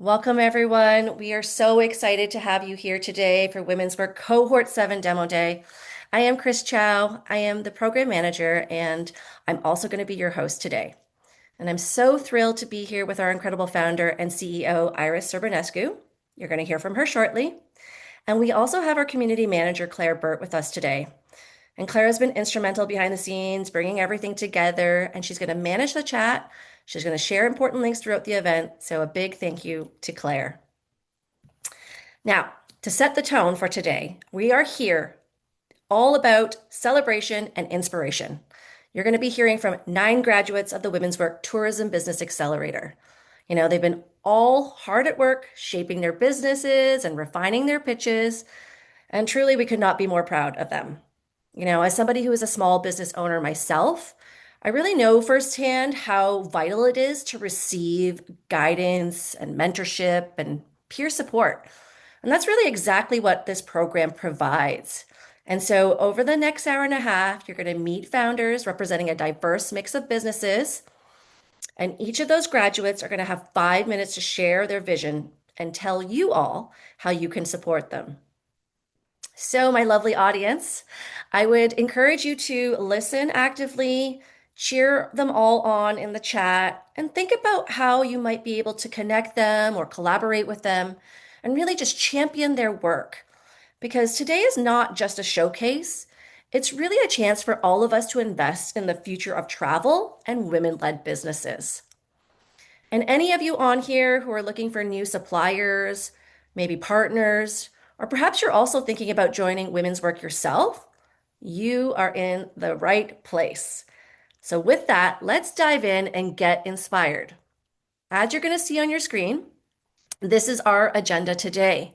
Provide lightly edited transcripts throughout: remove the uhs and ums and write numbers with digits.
Welcome, everyone. We are so excited to have you here today for Women's Work Cohort 7 Demo Day. I am Chau. I am the program manager, and I'm also going to be your host today. And I'm so thrilled to be here with our incredible founder and CEO, Iris Serbanescu. You're going to hear from her shortly. And we also have our community manager, Claire Burt, with us today. And Claire has been instrumental behind the scenes, bringing everything together, and she's going to manage the chat. She's going to share important links throughout the event. So a big thank you to Claire. Now, to set the tone for today, we are here all about celebration and inspiration. You're going to be hearing from 9 graduates of the Women's Work Tourism Business Accelerator. They've been all hard at work, shaping their businesses and refining their pitches. And truly, we could not be more proud of them. As somebody who is a small business owner myself, I really know firsthand how vital it is to receive guidance and mentorship and peer support. And that's really exactly what this program provides. And so over the next hour and a half, you're going to meet founders representing a diverse mix of businesses. And each of those graduates are going to have 5 minutes to share their vision and tell you all how you can support them. So, my lovely audience, I would encourage you to listen actively, cheer them all on in the chat, and think about how you might be able to connect them or collaborate with them and really just champion their work. Because today is not just a showcase, it's really a chance for all of us to invest in the future of travel and women-led businesses. And any of you on here who are looking for new suppliers, maybe partners, or perhaps you're also thinking about joining Women's Work yourself, you are in the right place. So with that, let's dive in and get inspired. As you're going to see on your screen, this is our agenda today.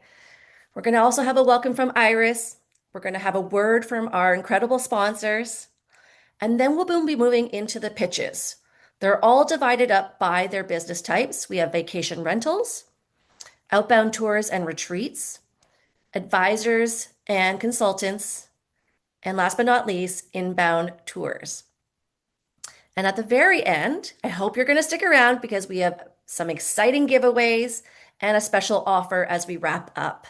We're going to also have a welcome from Iris. We're going to have a word from our incredible sponsors. And then we'll be moving into the pitches. They're all divided up by their business types. We have vacation rentals, outbound tours and retreats, advisors and consultants, and last but not least, inbound tours. And at the very end, I hope you're going to stick around because we have some exciting giveaways and a special offer as we wrap up.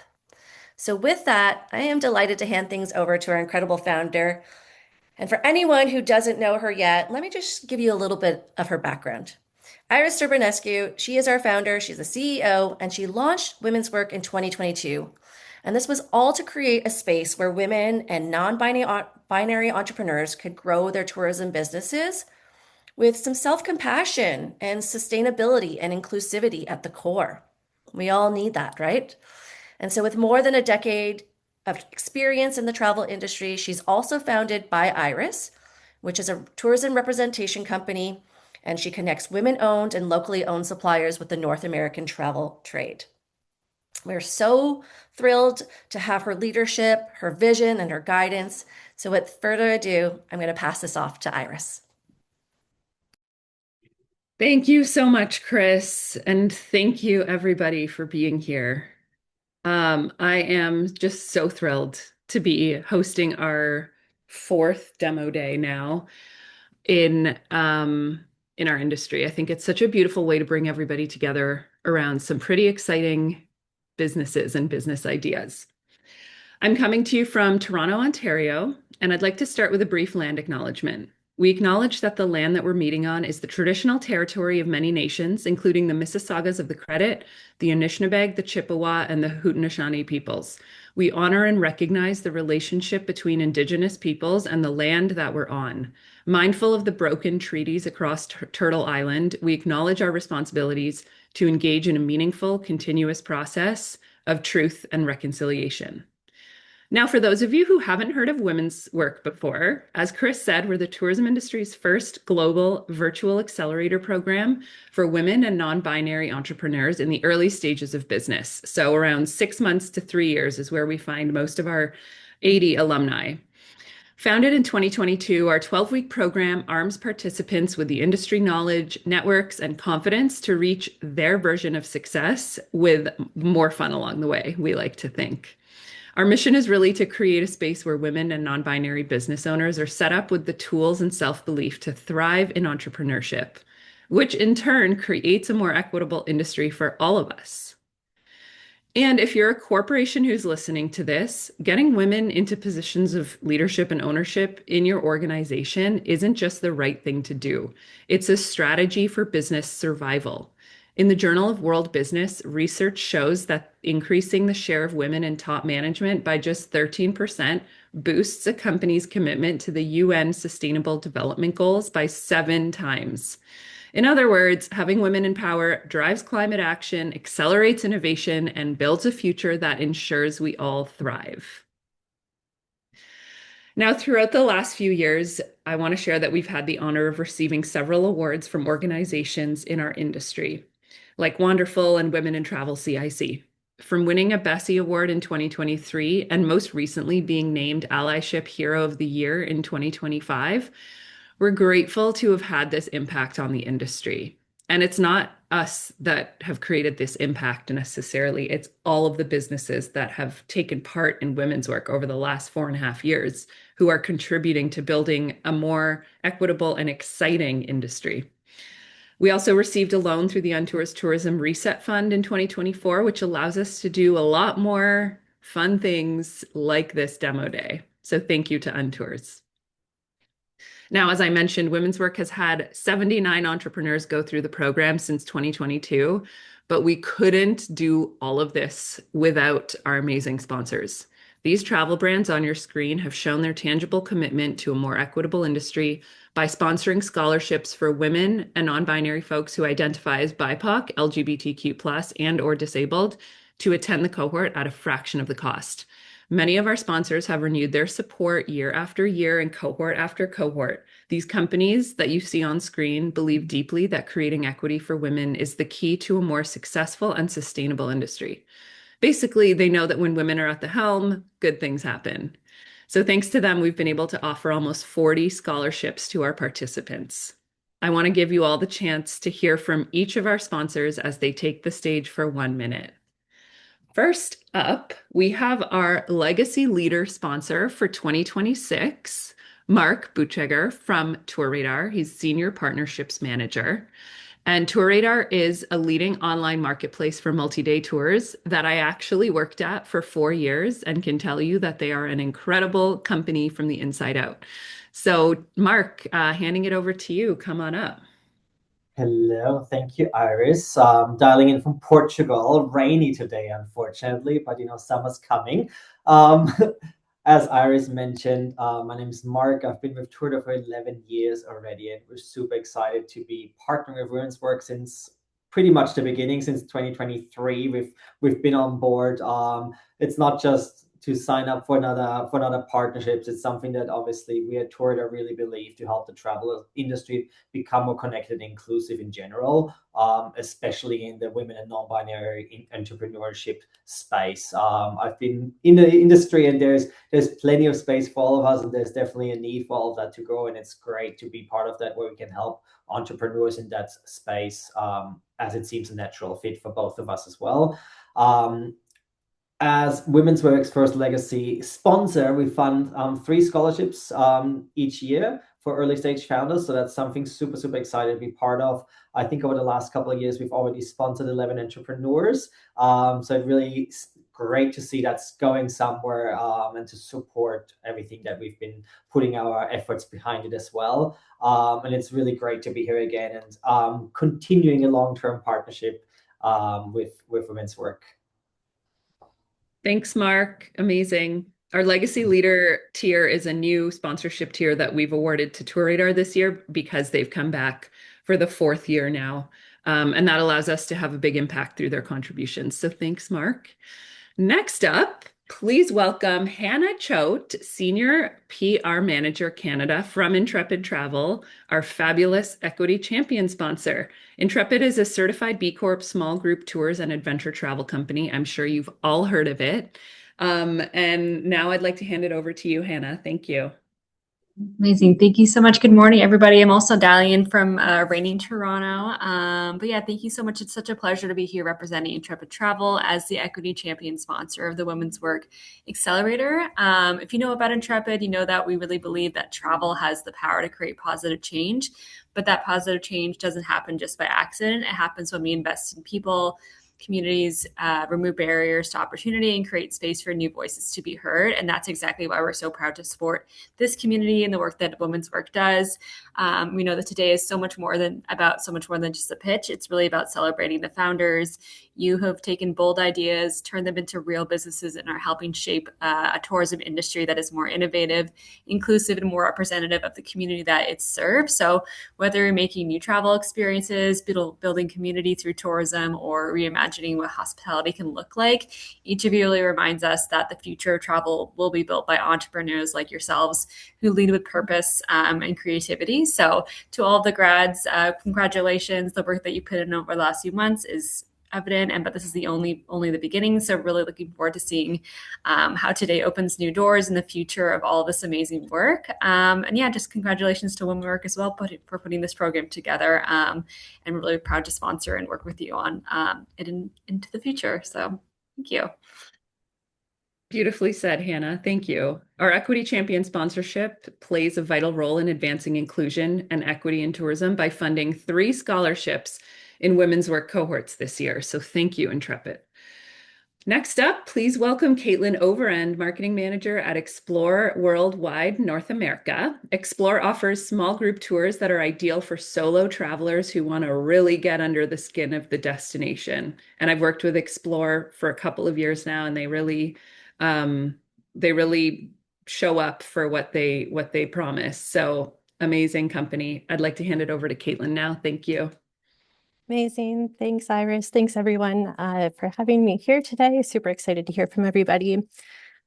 So with that, I am delighted to hand things over to our incredible founder. And for anyone who doesn't know her yet, let me just give you a little bit of her background. Iris Serbanescu, she is our founder, she's the CEO, and she launched Women's Work in 2022. And this was all to create a space where women and non-binary entrepreneurs could grow their tourism businesses with some self-compassion and sustainability and inclusivity at the core. We all need that, right? And so with more than a decade of experience in the travel industry, she's also founded by Iris, which is a tourism representation company, and she connects women-owned and locally owned suppliers with the North American travel trade. We're so thrilled to have her leadership, her vision, and her guidance. So with further ado, I'm going to pass this off to Iris. Thank you so much, Kris, and thank you everybody for being here. I am just so thrilled to be hosting our 4th demo day now in our industry. I think it's such a beautiful way to bring everybody together around some pretty exciting businesses and business ideas. I'm coming to you from Toronto, Ontario, and I'd like to start with a brief land acknowledgement. We acknowledge that the land that we're meeting on is the traditional territory of many nations, including the Mississaugas of the Credit, the Anishinaabe, the Chippewa, and the Haudenosaunee peoples. We honor and recognize the relationship between Indigenous peoples and the land that we're on. Mindful of the broken treaties across Turtle Island, we acknowledge our responsibilities to engage in a meaningful, continuous process of truth and reconciliation. Now, for those of you who haven't heard of Women's Work before, as Kris said, we're the tourism industry's first global virtual accelerator program for women and non-binary entrepreneurs in the early stages of business. So around 6 months to 3 years is where we find most of our 80 alumni. Founded in 2022, our 12-week program arms participants with the industry knowledge, networks, and confidence to reach their version of success with more fun along the way, we like to think. Our mission is really to create a space where women and non-binary business owners are set up with the tools and self-belief to thrive in entrepreneurship. which in turn creates a more equitable industry for all of us. And if you're a corporation who's listening to this, getting women into positions of leadership and ownership in your organization isn't just the right thing to do. It's a strategy for business survival. In the Journal of World Business, research shows that increasing the share of women in top management by just 13% boosts a company's commitment to the UN Sustainable Development Goals by 7 times. In other words, having women in power drives climate action, accelerates innovation, and builds a future that ensures we all thrive. Now, throughout the last few years, I want to share that we've had the honor of receiving several awards from organizations in our industry, like Wonderful and Women in Travel CIC. From winning a Bessie Award in 2023 and most recently being named Allyship Hero of the Year in 2025, we're grateful to have had this impact on the industry. And it's not us that have created this impact necessarily. It's all of the businesses that have taken part in women's work over the last 4.5 years who are contributing to building a more equitable and exciting industry. We also received a loan through the Untours Tourism Reset Fund in 2024, which allows us to do a lot more fun things like this demo day. So thank you to Untours. Now, as I mentioned, Women's Work has had 79 entrepreneurs go through the program since 2022, but we couldn't do all of this without our amazing sponsors. These travel brands on your screen have shown their tangible commitment to a more equitable industry by sponsoring scholarships for women and non-binary folks who identify as BIPOC, LGBTQ+, and/or disabled to attend the cohort at a fraction of the cost. Many of our sponsors have renewed their support year after year and cohort after cohort. These companies that you see on screen believe deeply that creating equity for women is the key to a more successful and sustainable industry. Basically, they know that when women are at the helm, good things happen. So thanks to them, we've been able to offer almost 40 scholarships to our participants. I want to give you all the chance to hear from each of our sponsors as they take the stage for 1 minute. First up, we have our Legacy Leader sponsor for 2026, Marc Buchegger from TourRadar. He's Senior Partnerships Manager. And TourRadar is a leading online marketplace for multi-day tours that I actually worked at for 4 years and can tell you that they are an incredible company from the inside out. So, Marc, handing it over to you. Come on up. Hello, thank you, Iris. Dialing in from Portugal. Rainy today, unfortunately, but summer's coming. Um, as Iris mentioned, my name is Marc. I've been with TourRadar for 11 years already, and we're super excited to be partnering with Women's Work since pretty much the beginning, since 2023. We've been on board. It's not just to sign up for another partnerships. It's something that obviously we at TourRadar really believe to help the travel industry become more connected and inclusive in general, especially in the women and non-binary entrepreneurship space. I've been in the industry, and there's plenty of space for all of us, and there's definitely a need for all of that to grow, and it's great to be part of that where we can help entrepreneurs in that space, as it seems a natural fit for both of us as well. As Women's Work's first legacy sponsor, we fund 3 scholarships each year for early stage founders. So that's something super, super excited to be part of. I think over the last couple of years, we've already sponsored 11 entrepreneurs. So it really great to see that's going somewhere, and to support everything that we've been putting our efforts behind it as well. And it's really great to be here again and continuing a long-term partnership with Women's Work. Thanks, Marc. Amazing. Our Legacy Leader tier is a new sponsorship tier that we've awarded to TourRadar this year because they've come back for the 4th year now. And that allows us to have a big impact through their contributions. So thanks, Marc. Next up, please welcome Hannah Choate, Senior PR Manager Canada from Intrepid Travel, our fabulous Equity Champion sponsor. Intrepid is a certified B Corp small group tours and adventure travel company. I'm sure you've all heard of it. And now I'd like to hand it over to you, Hannah. Thank you. Amazing. Thank you so much. Good morning, everybody. I'm also dialing in from rainy Toronto. But yeah, thank you so much. It's such a pleasure to be here representing Intrepid Travel as the Equity Champion sponsor of the Women's Work Accelerator. If you know about Intrepid, you know that we really believe that travel has the power to create positive change. But that positive change doesn't happen just by accident. It happens when we invest in people, communities, remove barriers to opportunity, and create space for new voices to be heard. And that's exactly why we're so proud to support this community and the work that Women's Work does. We know that today is so much more than just a pitch. It's really about celebrating the founders. You have taken bold ideas, turned them into real businesses, and are helping shape a tourism industry that is more innovative, inclusive, and more representative of the community that it serves. So whether you're making new travel experiences, building community through tourism, or reimagining what hospitality can look like, each of you really reminds us that the future of travel will be built by entrepreneurs like yourselves who lead with purpose and creativity. So to all of the grads, congratulations. The work that you put in over the last few months is evident, but this is only the beginning. So really looking forward to seeing how today opens new doors in the future of all of this amazing work. And yeah, just congratulations to Women's Work as well for putting this program together. And we're really proud to sponsor and work with you on it into the future. So thank you. Beautifully said, Hannah. Thank you. Our Equity Champion sponsorship plays a vital role in advancing inclusion and equity in tourism by funding 3 scholarships in Women's Work cohorts this year. So thank you, Intrepid. Next up, please welcome Caitlin Overend, Marketing Manager at Explore Worldwide North America. Explore offers small group tours that are ideal for solo travelers who want to really get under the skin of the destination. And I've worked with Explore for a couple of years now, and they really show up for what they promise. So amazing company. I'd like to hand it over to Caitlin now. Thank you. Amazing. Thanks, Iris. Thanks, everyone, for having me here today. Super excited to hear from everybody.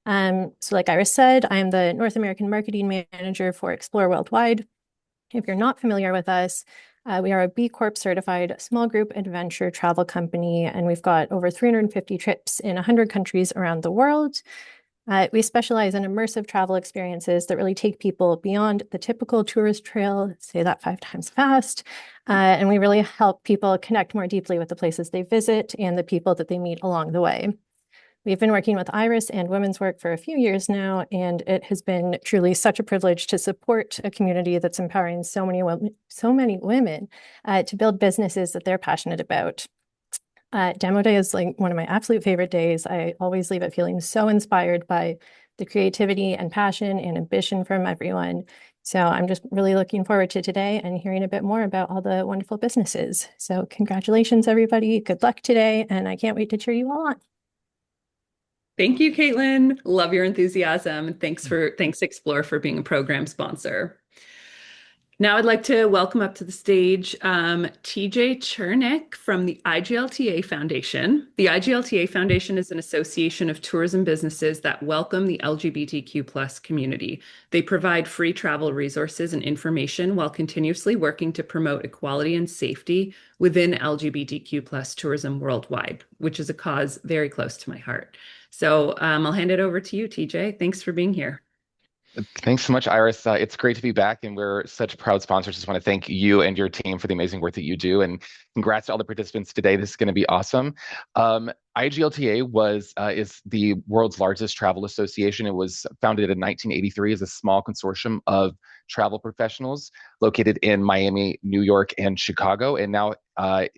So like Iris said, I'm the North American Marketing Manager for Explore Worldwide. If you're not familiar with us, we are a B Corp certified small group adventure travel company, and we've got over 350 trips in 100 countries around the world. We specialize in immersive travel experiences that really take people beyond the typical tourist trail, say that 5 times fast, and we really help people connect more deeply with the places they visit and the people that they meet along the way. We've been working with Iris and Women's Work for a few years now, and it has been truly such a privilege to support a community that's empowering so many women to build businesses that they're passionate about. Demo Day is like one of my absolute favorite days. I always leave it feeling so inspired by the creativity and passion and ambition from everyone. So I'm just really looking forward to today and hearing a bit more about all the wonderful businesses. So congratulations, everybody. Good luck today, and I can't wait to cheer you all on. Thank you, Caitlin. Love your enthusiasm. Thanks Explore for being a program sponsor. Now I'd like to welcome up to the stage TJ Chernick from the IGLTA Foundation. The IGLTA Foundation is an association of tourism businesses that welcome the LGBTQ+ community. They provide free travel resources and information while continuously working to promote equality and safety within LGBTQ+ tourism worldwide, which is a cause very close to my heart. So I'll hand it over to you, TJ. Thanks for being here. Thanks so much, Iris. It's great to be back, and we're such proud sponsors. Just want to thank you and your team for the amazing work that you do, and congrats to all the participants today. This is going to be awesome. IGLTA is the world's largest travel association. It was founded in 1983 as a small consortium of travel professionals located in Miami, New York, and Chicago, and now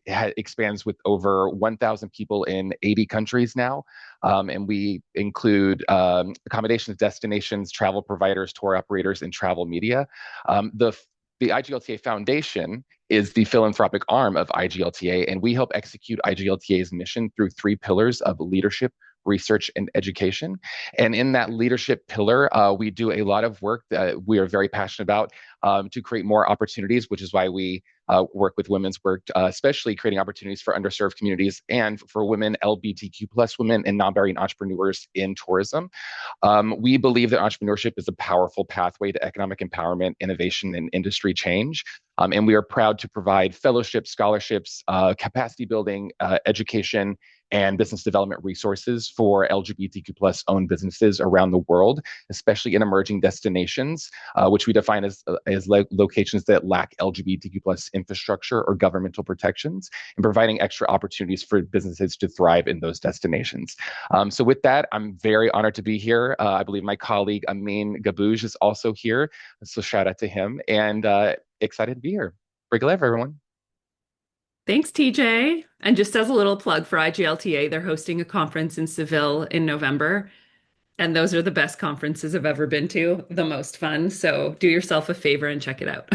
expands with over 1,000 people in 80 countries now. And we include accommodations, destinations, travel providers, tour operators, and travel media. The IGLTA Foundation is the philanthropic arm of IGLTA, and we help execute IGLTA's mission through 3 pillars of leadership, research, and education. And in that leadership pillar, we do a lot of work that we are very passionate about to create more opportunities, which is why we work with Women's Work, especially creating opportunities for underserved communities and for women, LGBTQ+ women, and non-binary entrepreneurs in tourism. We believe that entrepreneurship is a powerful pathway to economic empowerment, innovation, and industry change. And we are proud to provide fellowships, scholarships, capacity building, education, and business development resources for LGBTQ+ owned businesses around the world, especially in emerging destinations, which we define as locations that lack LGBTQ+ infrastructure or governmental protections, and providing extra opportunities for businesses to thrive in those destinations. So with that, I'm very honored to be here. I believe my colleague Amin Gabouj is also here, so shout out to him, and excited to be here. Break a leg, everyone. Thanks, TJ. And just as a little plug for IGLTA, they're hosting a conference in Seville in November. And those are the best conferences I've ever been to, the most fun. So do yourself a favor and check it out.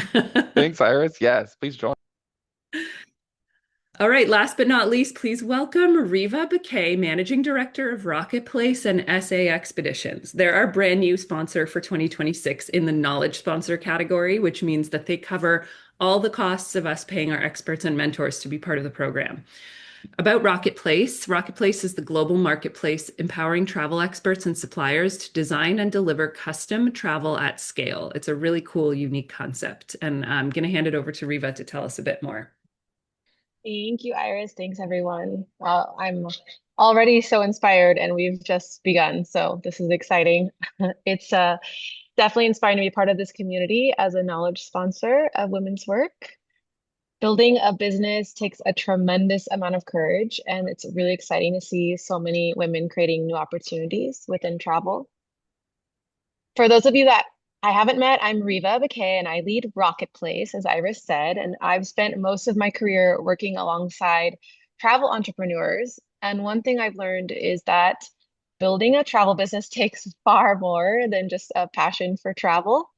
Thanks, Iris. Yes, please join. All right, last but not least, please welcome Riva Bacquet, Managing Director of Rokitplace and SA Expeditions. They're our brand new sponsor for 2026 in the knowledge sponsor category, which means that they cover all the costs of us paying our experts and mentors to be part of the program. About Rokitplace, Rokitplace is the global marketplace empowering travel experts and suppliers to design and deliver custom travel at scale. It's a really cool, unique concept. And I'm going to hand it over to Riva to tell us a bit more. Thank you, Iris. Thanks, everyone. I'm already so inspired, and we've just begun. So this is exciting. It's definitely inspiring to be part of this community as a knowledge sponsor of Women's Work. Building a business takes a tremendous amount of courage, and it's really exciting to see so many women creating new opportunities within travel. For those of you that I haven't met, I'm Riva Bacquet, and I lead Rokitplace, as Iris said, and I've spent most of my career working alongside travel entrepreneurs. And one thing I've learned is that building a travel business takes far more than just a passion for travel.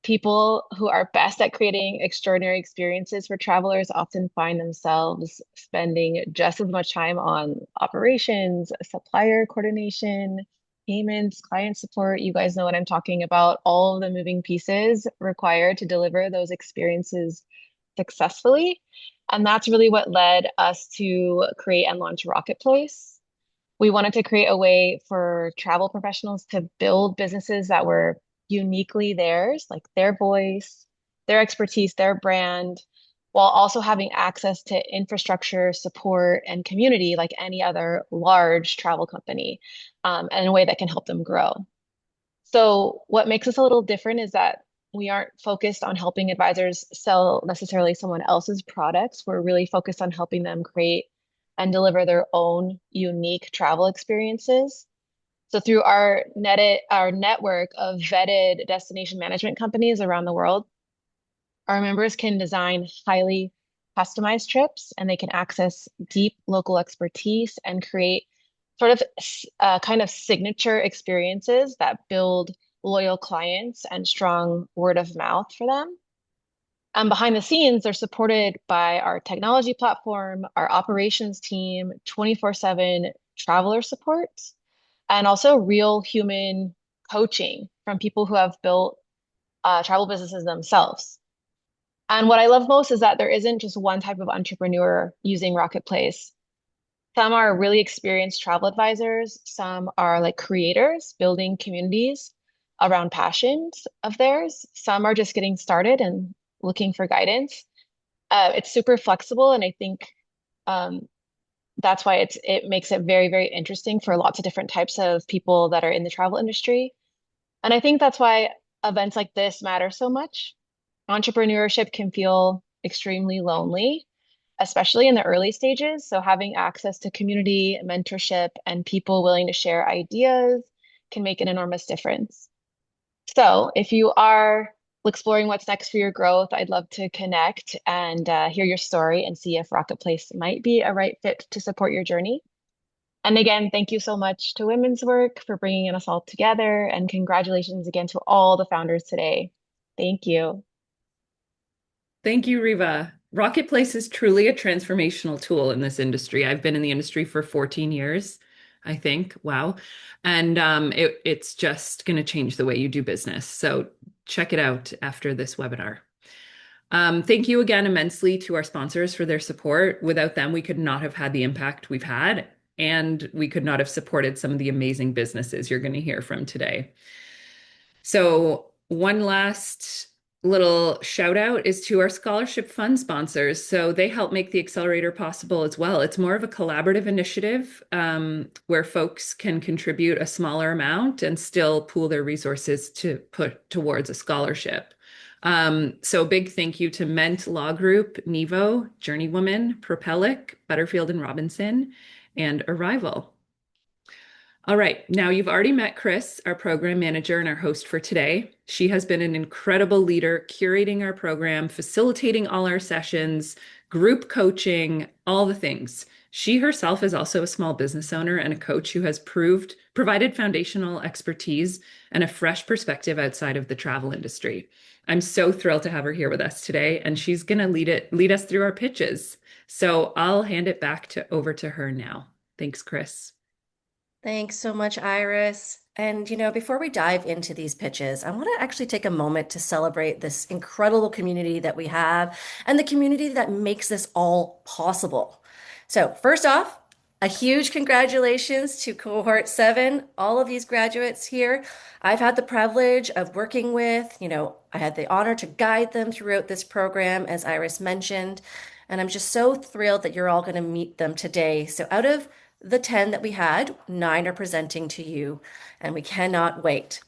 People who are best at creating extraordinary experiences for travelers often find themselves spending just as much time on operations, supplier coordination, payments, client support. You guys know what I'm talking about, all of the moving pieces required to deliver those experiences successfully. And that's really what led us to create and launch Rokitplace. We wanted to create a way for travel professionals to build businesses that were uniquely theirs, like their voice, their expertise, their brand, while also having access to infrastructure, support, and community like any other large travel company, and in a way that can help them grow. So what makes us a little different is that we aren't focused on helping advisors sell necessarily someone else's products. We're really focused on helping them create and deliver their own unique travel experiences. So through our network of vetted destination management companies around the world, our members can design highly customized trips, and they can access deep local expertise and create sort of kind of signature experiences that build loyal clients and strong word of mouth for them. And behind the scenes, they're supported by our technology platform, our operations team, 24/7 traveler support, and also real human coaching from people who have built travel businesses themselves. And what I love most is that there isn't just one type of entrepreneur using Rokitplace. Some are really experienced travel advisors. Some are like creators building communities around passions of theirs. Some are just getting started and looking for guidance. It's super flexible, and I think that's why it makes it very, very interesting for lots of different types of people that are in the travel industry. And I think that's why events like this matter so much. Entrepreneurship can feel extremely lonely, especially in the early stages. So having access to community, mentorship, and people willing to share ideas can make an enormous difference. So if you are exploring what's next for your growth, I'd love to connect and hear your story and see if Rokitplace might be a right fit to support your journey. And again, thank you so much to Women's Work for bringing us all together, and congratulations again to all the founders today. Thank you. Thank you, Riva. Rokitplace is truly a transformational tool in this industry. I've been in the industry for 14 years, I think. Wow. And it's just going to change the way you do business. So check it out after this webinar. Thank you again immensely to our sponsors for their support. Without them, we could not have had the impact we've had, and we could not have supported some of the amazing businesses you're going to hear from today. So one last little shout out is to our scholarship fund sponsors. So they help make the Accelerator possible as well. It's more of a collaborative initiative where folks can contribute a smaller amount and still pool their resources to put towards a scholarship. So big thank you to Ment Law Group, Nevo, Journeywoman, Propelic, Butterfield and Robinson, and Arrival. All right, now you've already met Kris, our program manager and our host for today. She has been an incredible leader, curating our program, facilitating all our sessions, group coaching, all the things. She herself is also a small business owner and a coach who has provided foundational expertise and a fresh perspective outside of the travel industry. I'm so thrilled to have her here with us today, and she's going to lead us through our pitches. So I'll hand it back over to her now. Thanks, Kris. Thanks so much, Iris. And before we dive into these pitches, I want to actually take a moment to celebrate this incredible community that we have and the community that makes this all possible. So, first off, a huge congratulations to Cohort 7, all of these graduates here. I've had the privilege of working with, I had the honor to guide them throughout this program, as Iris mentioned, and I'm just so thrilled that you're all going to meet them today. So, out of the 10 that we had, 9 are presenting to you, and we cannot wait.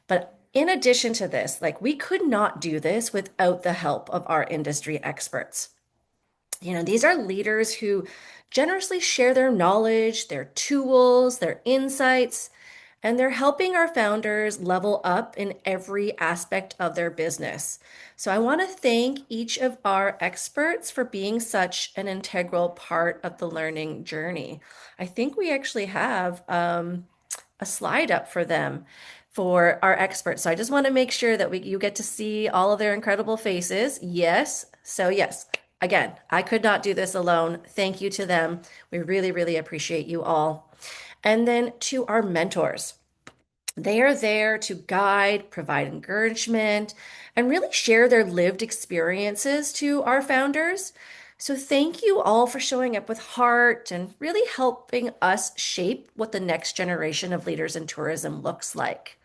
But in addition to this, we could not do this without the help of our industry experts. These are leaders who generously share their knowledge, their tools, their insights, and they're helping our founders level up in every aspect of their business. So I want to thank each of our experts for being such an integral part of the learning journey. I think we actually have a slide up for them for our experts. So I just want to make sure that you get to see all of their incredible faces. Yes. So yes, again, I could not do this alone. Thank you to them. We really, really appreciate you all. And then to our mentors. They are there to guide, provide encouragement, and really share their lived experiences to our founders. So thank you all for showing up with heart and really helping us shape what the next generation of leaders in tourism looks like.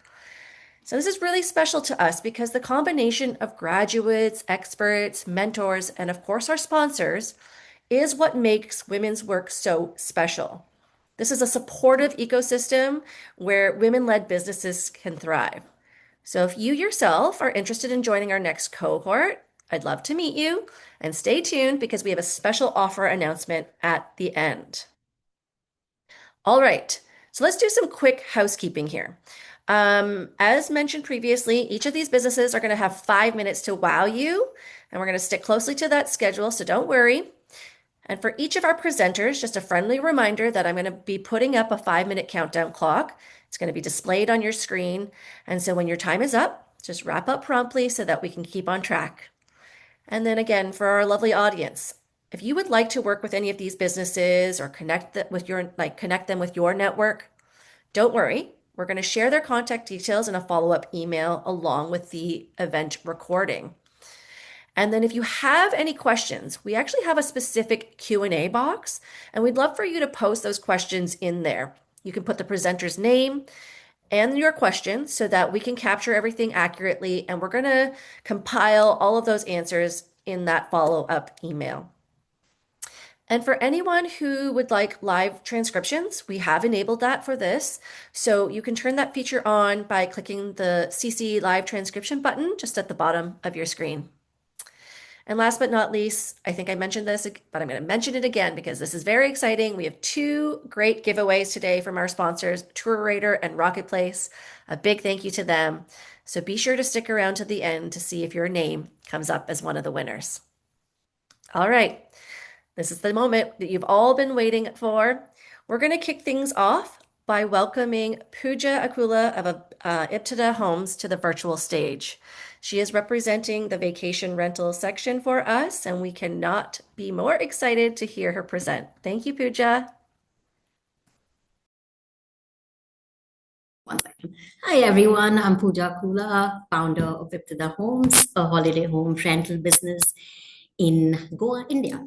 So this is really special to us because the combination of graduates, experts, mentors, and of course our sponsors is what makes women's work so special. This is a supportive ecosystem where women-led businesses can thrive. So if you yourself are interested in joining our next cohort, I'd love to meet you, and stay tuned because we have a special offer announcement at the end. All right, so let's do some quick housekeeping here. As mentioned previously, each of these businesses are going to have 5 minutes to wow you, and we're going to stick closely to that schedule, so don't worry. And for each of our presenters, just a friendly reminder that I'm going to be putting up a 5-minute countdown clock. It's going to be displayed on your screen. And so when your time is up, just wrap up promptly so that we can keep on track. And then again, for our lovely audience, if you would like to work with any of these businesses or connect them with your network, don't worry. We're going to share their contact details in a follow-up email along with the event recording. And then if you have any questions, we actually have a specific Q&A box, and we'd love for you to post those questions in there. You can put the presenter's name and your question so that we can capture everything accurately, and we're going to compile all of those answers in that follow-up email. And for anyone who would like live transcriptions, we have enabled that for this. So you can turn that feature on by clicking the CC Live Transcription button just at the bottom of your screen. And last but not least, I think I mentioned this, but I'm going to mention it again because this is very exciting. We have 2 great giveaways today from our sponsors, TourRadar and Rokitplace. A big thank you to them. So be sure to stick around to the end to see if your name comes up as one of the winners. All right, this is the moment that you've all been waiting for. We're going to kick things off by welcoming Pooja Akula of Ibtida Homes to the virtual stage. She is representing the vacation rental section for us, and we cannot be more excited to hear her present. Thank you, Pooja. One second. Hi, everyone. I'm Pooja Akula, founder of Ibtida Homes, a holiday home rental business in Goa, India.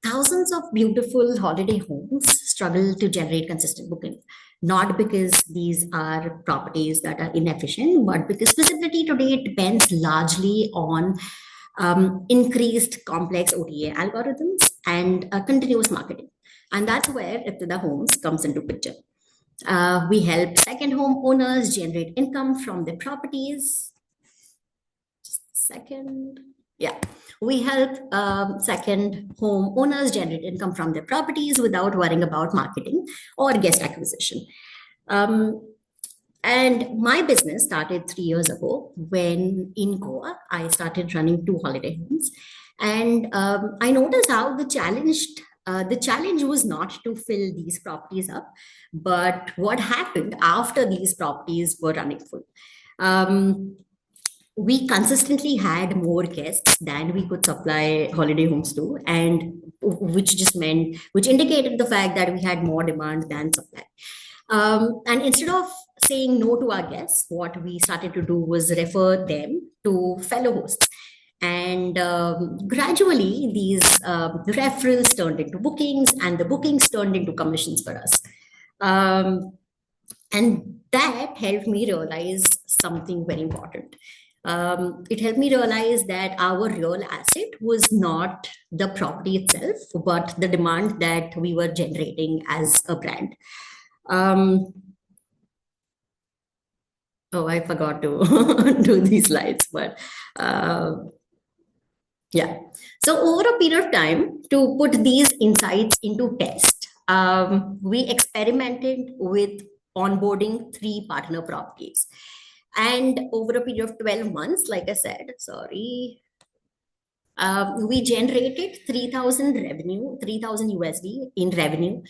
Thousands of beautiful holiday homes struggle to generate consistent booking, not because these are properties that are inefficient, but because visibility today depends largely on increased complex OTA algorithms and continuous marketing. And that's where Ibtida Homes comes into picture. We help second home owners generate income from their properties. Just a second. Yeah. We help second home owners generate income from their properties without worrying about marketing or guest acquisition. And my business started 3 years ago when in Goa, I started running 2 holiday homes. And I noticed how the challenge was not to fill these properties up, but what happened after these properties were running full. We consistently had more guests than we could supply holiday homes to, and which indicated the fact that we had more demand than supply. And instead of saying no to our guests, what we started to do was refer them to fellow hosts. And gradually, these referrals turned into bookings, and the bookings turned into commissions for us. And that helped me realize something very important. It helped me realize that our real asset was not the property itself, but the demand that we were generating as a brand. Oh, I forgot to do these slides, but yeah. So over a period of time, to put these insights into test, we experimented with onboarding 3 partner properties. And over a period of 12 months, like I said, we generated 3,000 USD in revenue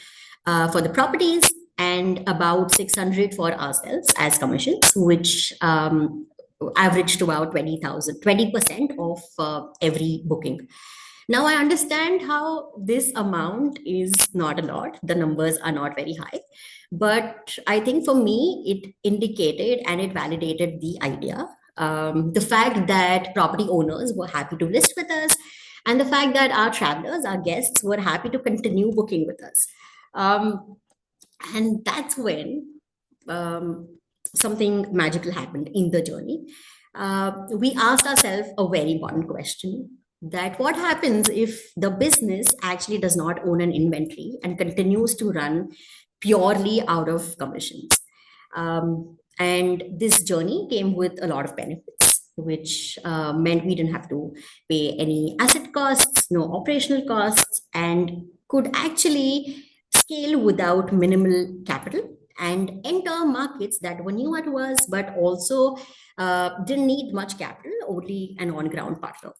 for the properties and about 600 for ourselves as commissions, which averaged to about 20% of every booking. Now I understand how this amount is not a lot. The numbers are not very high. But I think for me, it indicated and it validated the idea. The fact that property owners were happy to list with us, and the fact that our travelers, our guests, were happy to continue booking with us. And that's when something magical happened in the journey. We asked ourselves a very important question, that what happens if the business actually does not own an inventory and continues to run purely out of commissions. And this journey came with a lot of benefits, which meant we didn't have to pay any asset costs, no operational costs, and could actually scale without minimal capital and enter markets that were newer to us, but also didn't need much capital, only an on-ground partner.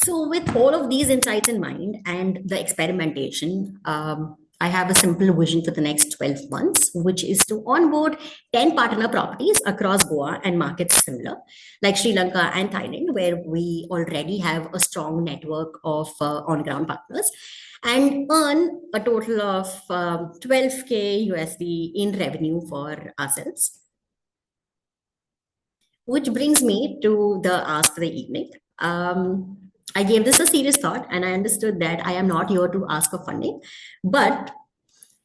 So with all of these insights in mind and the experimentation, I have a simple vision for the next 12 months, which is to onboard 10 partner properties across Goa and markets similar, like Sri Lanka and Thailand, where we already have a strong network of on-ground partners, and earn a total of 12K USD in revenue for ourselves. Which brings me to the ask for the evening. I gave this a serious thought, and I understood that I am not here to ask for funding, but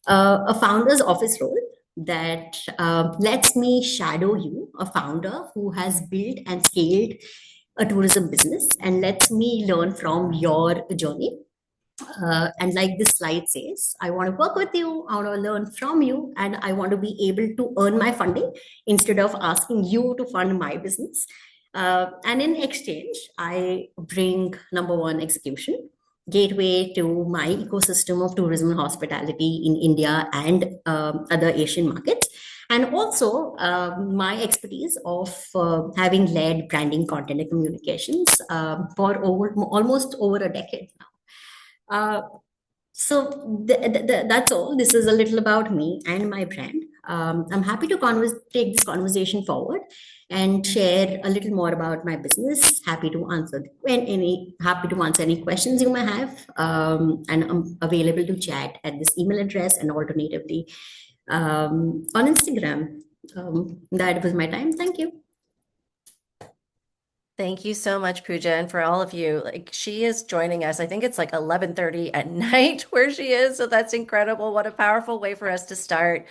a founder's office role that lets me shadow you, a founder who has built and scaled a tourism business, and lets me learn from your journey. And like this slide says, I want to work with you, I want to learn from you, and I want to be able to earn my funding instead of asking you to fund my business. And in exchange, I bring number one, execution, gateway to my ecosystem of tourism and hospitality in India and other Asian markets. And also my expertise of having led branding, content, and communications for almost over a decade now. So that's all. This is a little about me and my brand. I'm happy to take this conversation forward and share a little more about my business. Happy to answer any questions you may have. And I'm available to chat at this email address and alternatively on Instagram. That was my time. Thank you. Thank you so much, Pooja, and for all of you. Like, she is joining us. I think it's like 11:30 at night where she is, so that's incredible. What a powerful way for us to start.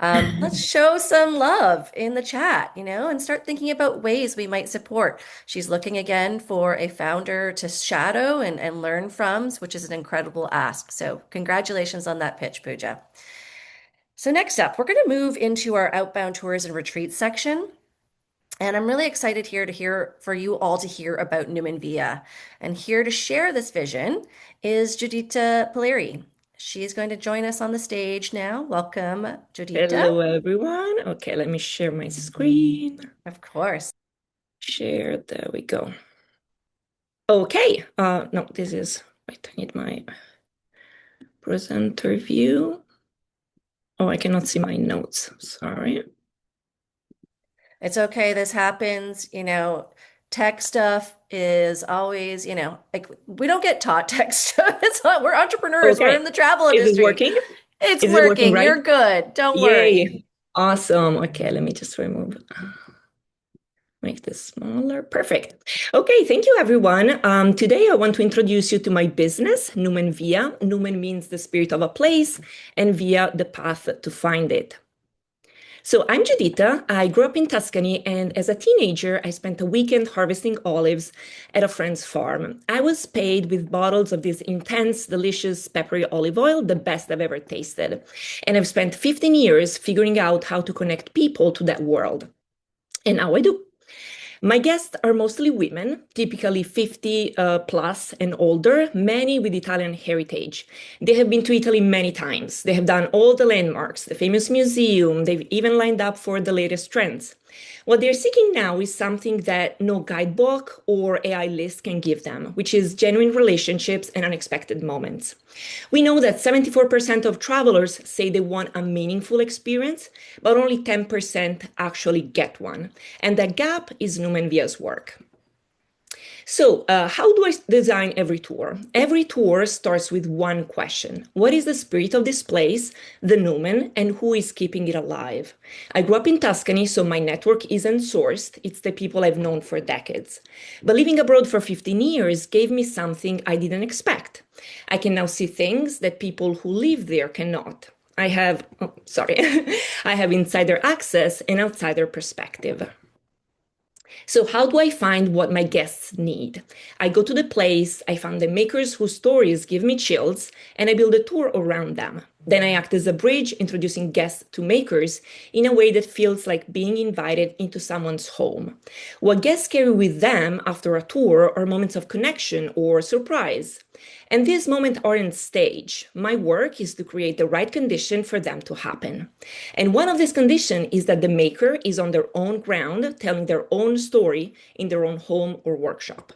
Let's show some love in the chat, and start thinking about ways we might support. She's looking again for a founder to shadow and learn from, which is an incredible ask. So congratulations on that pitch, Pooja. So next up, we're going to move into our outbound tours and retreats section. And I'm really excited here to hear for you all to hear about Numenvia. And here to share this vision is Giuditta Pileri. She is going to join us on the stage now. Welcome, Giuditta. Hello, everyone. Okay, let me share my screen. Of course. Share, there we go. Okay, no, this is, wait, I need my presenter view. Oh, I cannot see my notes, sorry. It's okay. This happens. Tech stuff is always, like we don't get taught tech stuff. We're entrepreneurs. Okay. We're in the travel Is industry. it working? It's Is it working working. right? You're good. Don't Yay. worry. Awesome. Okay, let me just make this smaller. Perfect. Okay, thank you, everyone. Today, I want to introduce you to my business, Numenvia. Numen means the spirit of a place, and via the path to find it. So I'm Giuditta. I grew up in Tuscany, and as a teenager, I spent a weekend harvesting olives at a friend's farm. I was paid with bottles of this intense, delicious, peppery olive oil, the best I've ever tasted. And I've spent 15 years figuring out how to connect people to that world. And now I do. My guests are mostly women, typically 50 plus and older, many with Italian heritage. They have been to Italy many times. They have done all the landmarks, the famous museum. They've even lined up for the latest trends. What they're seeking now is something that no guidebook or AI list can give them, which is genuine relationships and unexpected moments. We know that 74% of travelers say they want a meaningful experience, but only 10% actually get one. And that gap is Numenvia's work. So how do I design every tour? Every tour starts with one question. What is the spirit of this place, the Numen, and who is keeping it alive? I grew up in Tuscany, so my network isn't sourced. It's the people I've known for decades. But living abroad for 15 years gave me something I didn't expect. I can now see things that people who live there cannot. I have insider access and outsider perspective. So how do I find what my guests need? I go to the place, I find the makers whose stories give me chills, and I build a tour around them. Then I act as a bridge, introducing guests to makers in a way that feels like being invited into someone's home. What guests carry with them after a tour are moments of connection or surprise. And these moments aren't staged. My work is to create the right condition for them to happen. And one of these conditions is that the maker is on their own ground, telling their own story in their own home or workshop.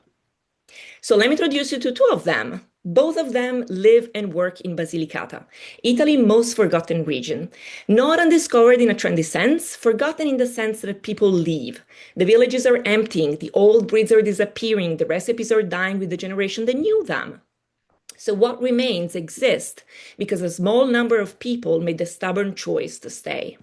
So let me introduce you to two of them. Both of them live and work in Basilicata, Italy's most forgotten region. Not undiscovered in a trendy sense, forgotten in the sense that people leave. The villages are emptying, the old breeds are disappearing, the recipes are dying with the generation that knew them. So what remains exists because a small number of people made the stubborn choice to stay.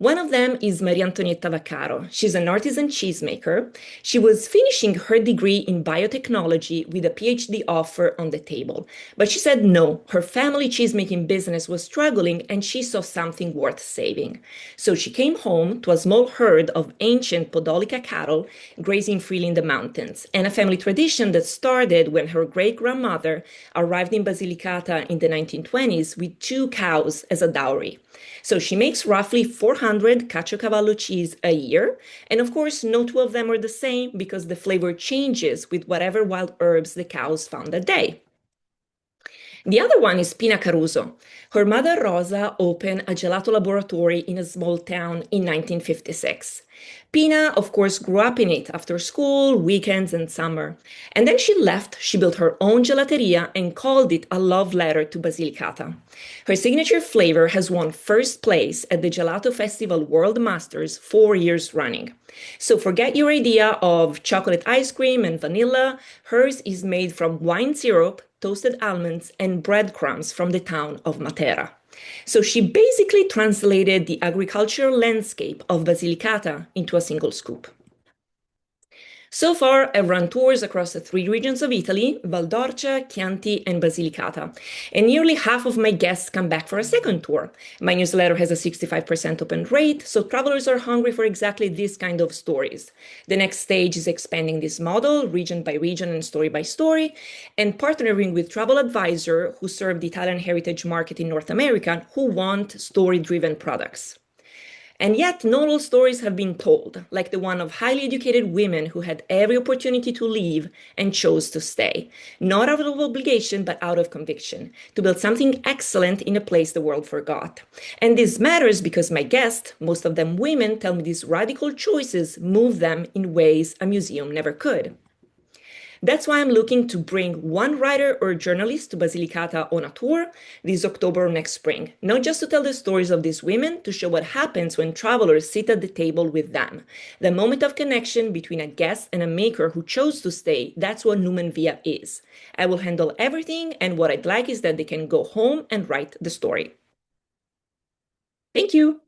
One of them is Maria Antonietta Vaccaro. She's an artisan cheesemaker. She was finishing her degree in biotechnology with a PhD offer on the table. But she said no, her family cheesemaking business was struggling and she saw something worth saving. So she came home to a small herd of ancient Podolica cattle grazing freely in the mountains, and a family tradition that started when her great-grandmother arrived in Basilicata in the 1920s with 2 cows as a dowry. So she makes roughly 400 Caciocavallo cheese a year. And of course, no two of them are the same because the flavor changes with whatever wild herbs the cows found that day. The other one is Pina Caruso. Her mother, Rosa, opened a gelato laboratory in a small town in 1956. Pina, of course, grew up in it after school, weekends, and summer. And then she left, she built her own gelateria and called it a love letter to Basilicata. Her signature flavor has won first place at the Gelato Festival World Masters 4 years running. So forget your idea of chocolate ice cream and vanilla. Hers is made from wine syrup, toasted almonds, and breadcrumbs from the town of Matera. So she basically translated the agricultural landscape of Basilicata into a single scoop. So far, I've run tours across the 3 regions of Italy, Val d'Orcia, Chianti, and Basilicata, and nearly half of my guests come back for a second tour. My newsletter has a 65% open rate, so travelers are hungry for exactly this kind of stories. The next stage is expanding this model, region by region and story by story, and partnering with travel advisors who serve the Italian heritage market in North America who want story-driven products. And yet, not all stories have been told, like the one of highly educated women who had every opportunity to leave and chose to stay, not out of obligation, but out of conviction, to build something excellent in a place the world forgot. And this matters because my guests, most of them women, tell me these radical choices move them in ways a museum never could. That's why I'm looking to bring one writer or journalist to Basilicata on a tour this October or next spring, not just to tell the stories of these women, to show what happens when travelers sit at the table with them. The moment of connection between a guest and a maker who chose to stay, that's what Numenvia is. I will handle everything, and what I'd like is that they can go home and write the story. Thank you.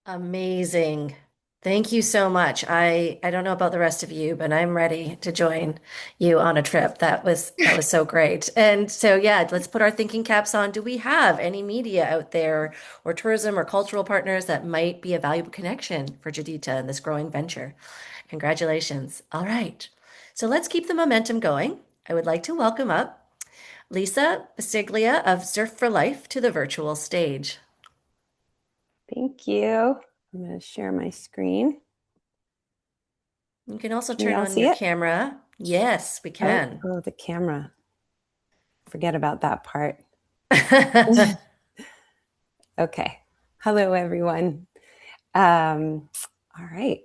Amazing. Thank you so much. I don't know about the rest of you, but I'm ready to join you on a trip. That was so great. And so yeah, let's put our thinking caps on. Do we have any media out there or tourism or cultural partners that might be a valuable connection for Giuditta in this growing venture? Congratulations. All right. So let's keep the momentum going. I would like to welcome up Lisa Bisceglia of Surf for Life to the virtual stage. Thank you. I'm going to share my screen. You can also Can you turn all on see your it? camera. Yes, we can. Oh, the camera. Forget about that part. Okay. Hello, everyone. All right.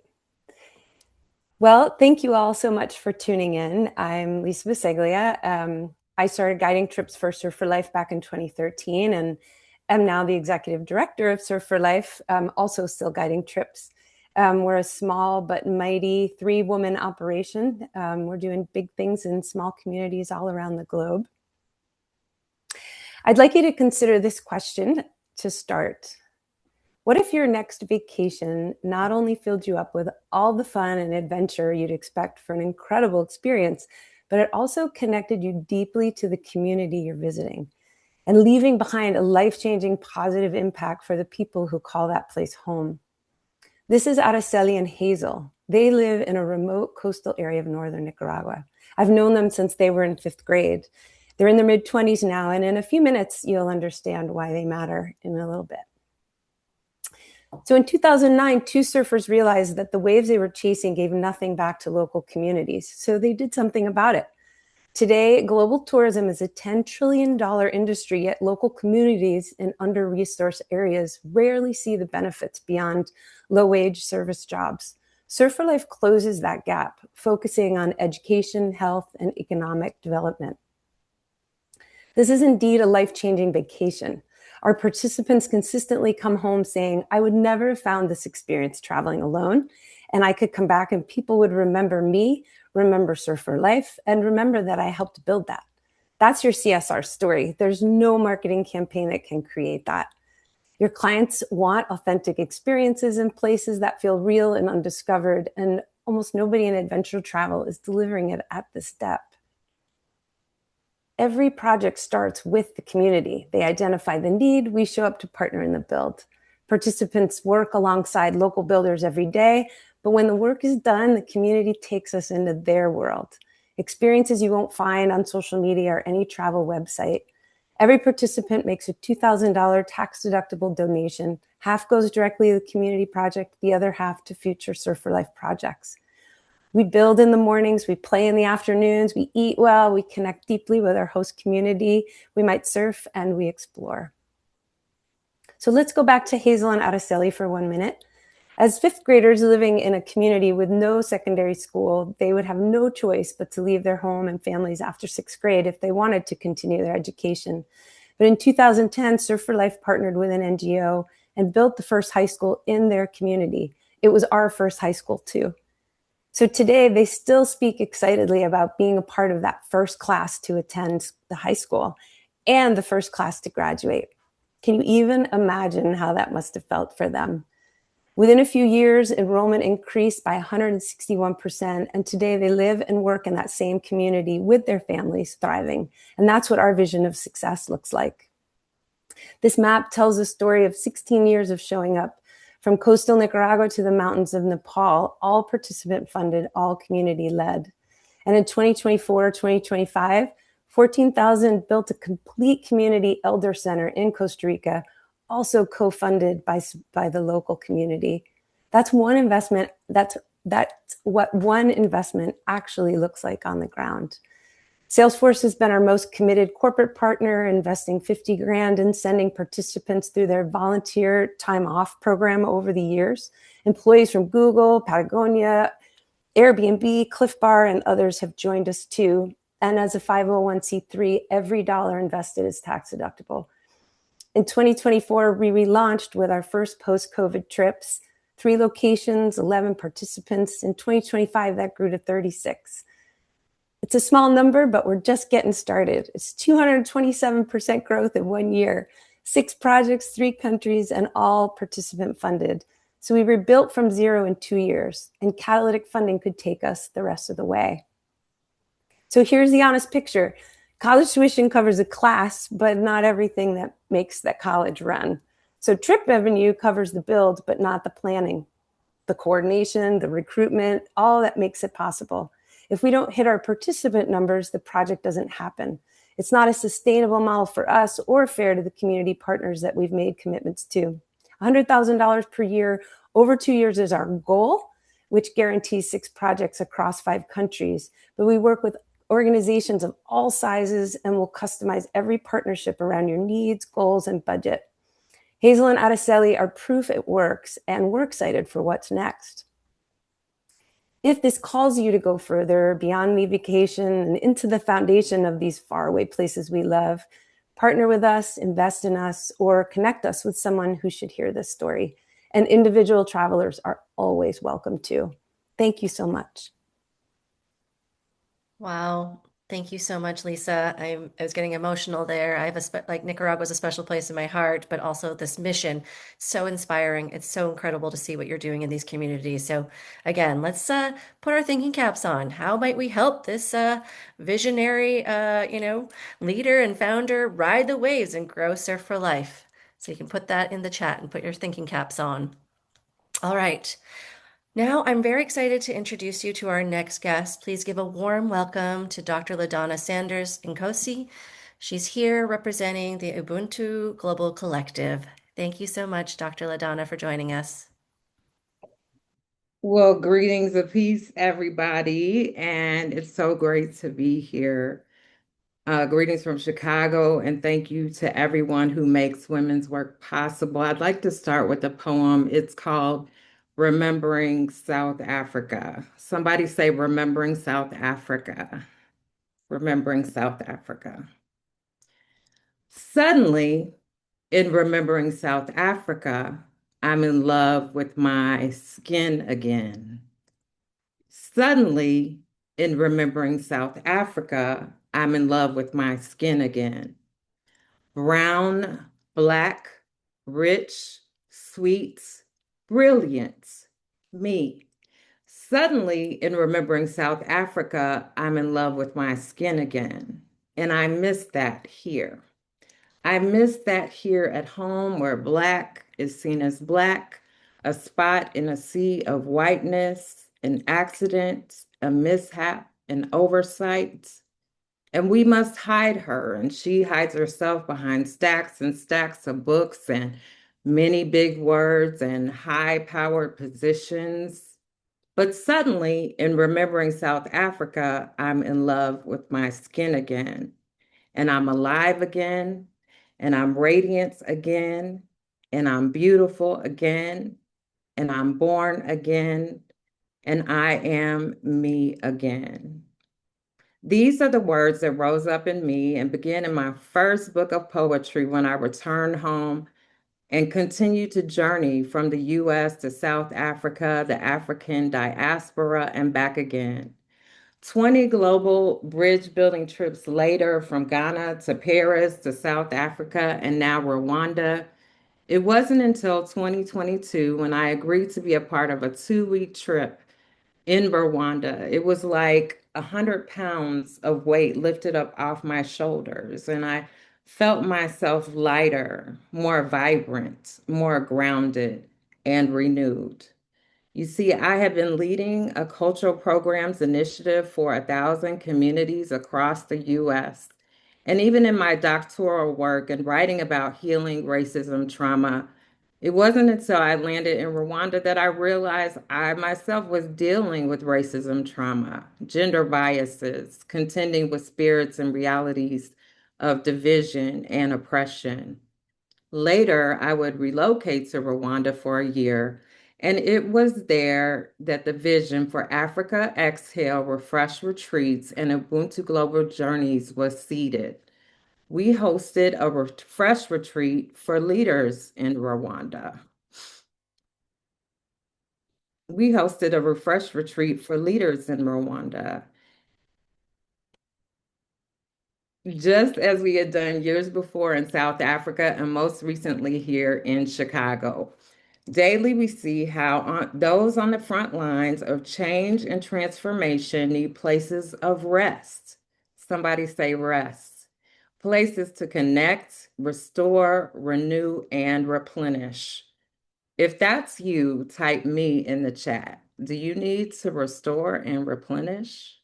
Well, thank you all so much for tuning in. I'm Lisa Bisceglia. I started guiding trips for Surf for Life back in 2013 and am now the executive director of Surf for Life, also still guiding trips. We're a small but mighty 3-woman operation. We're doing big things in small communities all around the globe. I'd like you to consider this question to start. What if your next vacation not only filled you up with all the fun and adventure you'd expect for an incredible experience, but it also connected you deeply to the community you're visiting and leaving behind a life-changing positive impact for the people who call that place home? This is Araceli and Hazel. They live in a remote coastal area of northern Nicaragua. I've known them since they were in 5th grade. They're in their mid-20s now, and in a few minutes, you'll understand why they matter in a little bit. So in 2009, 2 surfers realized that the waves they were chasing gave nothing back to local communities, so they did something about it. Today, global tourism is a $10 trillion industry, yet local communities in under-resourced areas rarely see the benefits beyond low-wage service jobs. Surf for Life closes that gap, focusing on education, health, and economic development. This is indeed a life-changing vacation. Our participants consistently come home saying, I would never have found this experience traveling alone, and I could come back and people would remember me, remember Surf for Life, and remember that I helped build that. That's your CSR story. There's no marketing campaign that can create that. Your clients want authentic experiences in places that feel real and undiscovered, and almost nobody in adventure travel is delivering it at this step. Every project starts with the community. They identify the need, we show up to partner in the build. Participants work alongside local builders every day, but when the work is done, the community takes us into their world. Experiences you won't find on social media or any travel website. Every participant makes a $2,000 tax-deductible donation. Half goes directly to the community project, the other half to future Surf for Life projects. We build in the mornings, we play in the afternoons, we eat well, we connect deeply with our host community, we might surf, and we explore. So let's go back to Hazel and Araceli for 1 minute. As 5th graders living in a community with no secondary school, they would have no choice but to leave their home and families after 6th grade if they wanted to continue their education. But in 2010, Surf for Life partnered with an NGO and built the first high school in their community. It was our first high school too. So today they still speak excitedly about being a part of that first class to attend the high school and the first class to graduate. Can you even imagine how that must have felt for them? Within a few years, enrollment increased by 161%, and today they live and work in that same community with their families, thriving. And that's what our vision of success looks like. This map tells a story of 16 years of showing up, from coastal Nicaragua to the mountains of Nepal, all participant funded, all community led. And in 2024, 2025, 14,000 built a complete community elder center in Costa Rica, also co-funded by the local community. That's one investment. That's what one investment actually looks like on the ground. Salesforce has been our most committed corporate partner, investing 50 grand and sending participants through their volunteer time off program over the years. Employees from Google, Patagonia, Airbnb, Cliff Bar, and others have joined us too. And as a 501c3, every dollar invested is tax deductible. In 2024, we relaunched with our first post-COVID trips, 3 locations, 11 participants. In 2025, that grew to 36. It's a small number, but we're just getting started. It's 227% growth in 1 year, 6 projects, 3 countries, and all participant funded. So we rebuilt from zero in 2 years, and catalytic funding could take us the rest of the way. So here's the honest picture. College tuition covers a class, but not everything that makes that college run. So trip revenue covers the build, but not the planning, the coordination, the recruitment, all that makes it possible. If we don't hit our participant numbers, the project doesn't happen. It's not a sustainable model for us or fair to the community partners that we've made commitments to. $100,000 per year over 2 years is our goal, which guarantees 6 projects across 5 countries. But we work with organizations of all sizes and will customize every partnership around your needs, goals, and budget. Hazel and Araceli are proof it works, and we're excited for what's next. If this calls you to go further beyond me vacation and into the foundation of these faraway places we love, partner with us, invest in us, or connect us with someone who should hear this story. And individual travelers are always welcome too. Thank you so much. Wow. Thank you so much, Lisa. I was getting emotional there. I have like Nicaragua's a special place in my heart, but also this mission, so inspiring. It's so incredible to see what you're doing in these communities. So again, let's put our thinking caps on. How might we help this visionary, leader and founder ride the waves and grow Surf for Life? So you can put that in the chat and put your thinking caps on. All right. Now, I'm very excited to introduce you to our next guest. Please give a warm welcome to Dr. LaDonna Sanders Nkosi. She's here representing the Ubuntu Global Collective. Thank you so much, Dr. LaDonna, for joining us. Well, greetings of peace, everybody, and it's so great to be here. Greetings from Chicago, and thank you to everyone who makes women's work possible. I'd like to start with a poem. It's called Remembering South Africa. Somebody say Remembering South Africa. Remembering South Africa. Suddenly, in remembering South Africa, I'm in love with my skin again. Suddenly, in remembering South Africa, I'm in love with my skin again. Brown, black, rich, sweet, brilliant, me. Suddenly, in remembering South Africa, I'm in love with my skin again. And I miss that here. I miss that here at home where black is seen as black, a spot in a sea of whiteness, an accident, a mishap, an oversight. And we must hide her, and she hides herself behind stacks and stacks of books and many big words and high-powered positions. But suddenly, in remembering South Africa, I'm in love with my skin again. And I'm alive again, and I'm radiant again, and I'm beautiful again, and I'm born again, and I am me again. These are the words that rose up in me and began in my first book of poetry when I returned home and continued to journey from the US to South Africa, the African diaspora, and back again. 20 global bridge building trips later, from Ghana to Paris to South Africa and now Rwanda, It wasn't until 2022 when I agreed to be a part of a 2-week trip in Rwanda. It was like 100 pounds of weight lifted up off my shoulders, and I felt myself lighter, more vibrant, more grounded, and renewed. You see, I have been leading a cultural programs initiative for 1,000 communities across the US. And even in my doctoral work and writing about healing racism trauma, it wasn't until I landed in Rwanda that I realized I myself was dealing with racism trauma, gender biases, contending with spirits and realities of division and oppression. Later, I would relocate to Rwanda for a year, and it was there that the vision for Africa Exhale Refresh Retreats and Ubuntu Global Journeys was seeded. We hosted a refresh retreat for leaders in Rwanda. We hosted a refresh retreat for leaders in Rwanda, just as we had done years before in South Africa and most recently here in Chicago. Daily, we see how those on the front lines of change and transformation need places of rest. Somebody say rest. Places to connect, restore, renew, and replenish. If that's you, type me in the chat. Do you need to restore and replenish?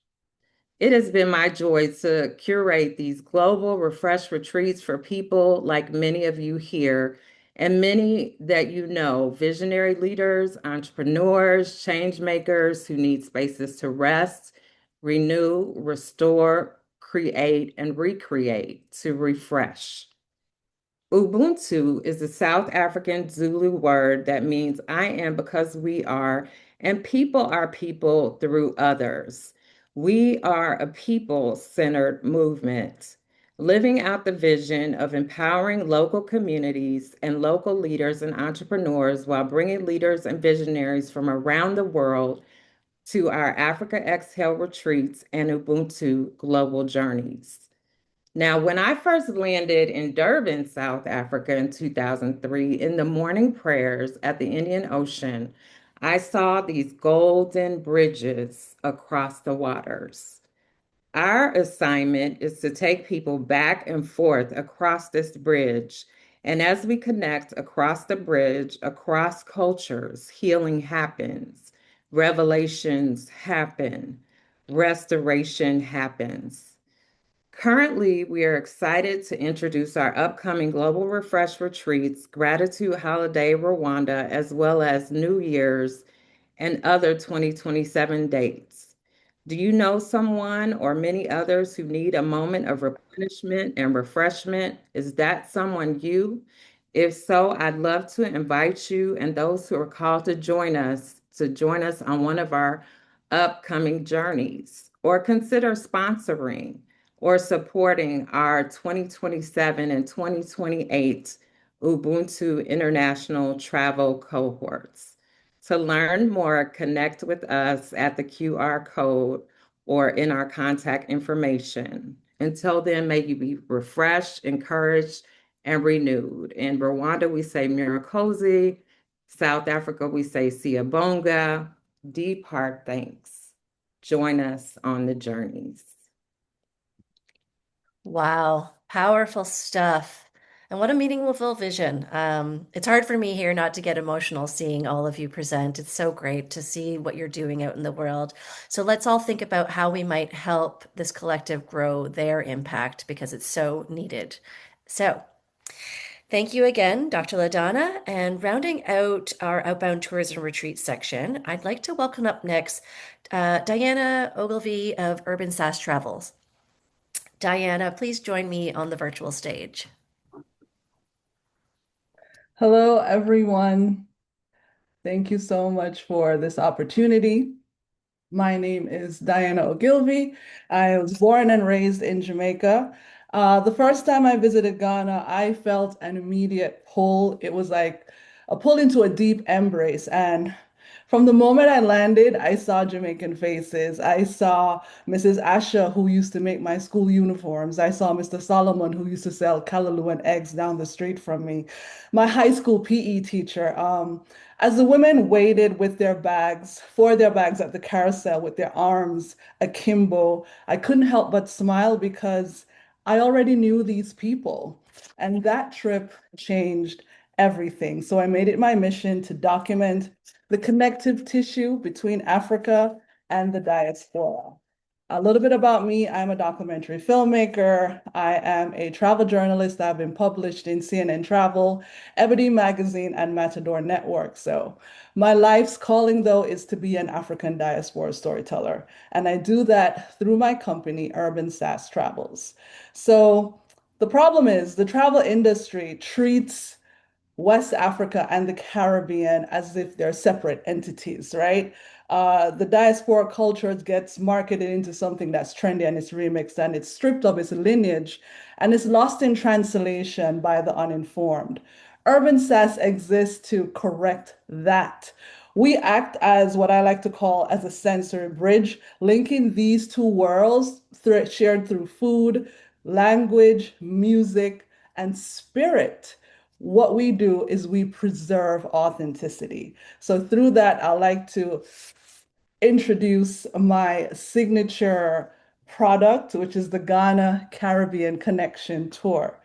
It has been my joy to curate these global refresh retreats for people like many of you here and many that you know, visionary leaders, entrepreneurs, change makers who need spaces to rest, renew, restore, create, and recreate to refresh. Ubuntu is a South African Zulu word that means I am because we are, and people are people through others. We are a people-centered movement, living out the vision of empowering local communities and local leaders and entrepreneurs while bringing leaders and visionaries from around the world to our Africa Exhale retreats and Ubuntu global journeys. Now, when I first landed in Durban, South Africa in 2003, in the morning prayers at the Indian Ocean, I saw these golden bridges across the waters. Our assignment is to take people back and forth across this bridge. And as we connect across the bridge, across cultures, healing happens, revelations happen, restoration happens. Currently, we are excited to introduce our upcoming Global Refresh Retreats, Gratitude Holiday Rwanda, as well as New Year's and other 2027 dates. Do you know someone or many others who need a moment of replenishment and refreshment? Is that someone you? If so, I'd love to invite you and those who are called to join us on one of our upcoming journeys, or consider sponsoring or supporting our 2027 and 2028 Ubuntu International Travel Cohorts. To learn more, connect with us at the QR code or in our contact information. Until then, may you be refreshed, encouraged, and renewed. In Rwanda, we say Mirakoze. South Africa, we say Siyabonga. Deep heart thanks. Join us on the journeys. Wow, powerful stuff. And what a meaningful vision. It's hard for me here not to get emotional seeing all of you present. It's so great to see what you're doing out in the world. So let's all think about how we might help this collective grow their impact because it's so needed. So thank you again, Dr. LaDonna. And rounding out our outbound tours and retreats section, I'd like to welcome up next Diana Ogilvy of Urban Sass Travels. Diana, please join me on the virtual stage. Hello, everyone. Thank you so much for this opportunity. My name is Diana Ogilvy. I was born and raised in Jamaica. The first time I visited Ghana, I felt an immediate pull. It was like a pull into a deep embrace. And From the moment I landed, I saw Jamaican faces. I saw Mrs. Asha, who used to make my school uniforms. I saw Mr. Solomon, who used to sell callaloo and eggs down the street from me. My high school PE teacher. As the women waited with their bags, for their bags at the carousel with their arms akimbo, I couldn't help but smile because I already knew these people. And that trip changed everything. So I made it my mission to document the connective tissue between Africa and the diaspora. A little bit about me, I'm a documentary filmmaker. I am a travel journalist. I've been published in CNN Travel, Ebony Magazine, and Matador Network. So my life's calling, though, is to be an African diaspora storyteller. And I do that through my company, Urban Sass Travels. So the problem is the travel industry treats West Africa and the Caribbean as if they're separate entities, right? The diaspora culture gets marketed into something that's trendy and it's remixed and it's stripped of its lineage and it's lost in translation by the uninformed. Urban Sass exists to correct that. We act as what I like to call as a sensory bridge, linking these two worlds shared through food, language, music, and spirit. What we do is we preserve authenticity. So through that, I like to introduce my signature product, which is the Ghana Caribbean Connection Tour.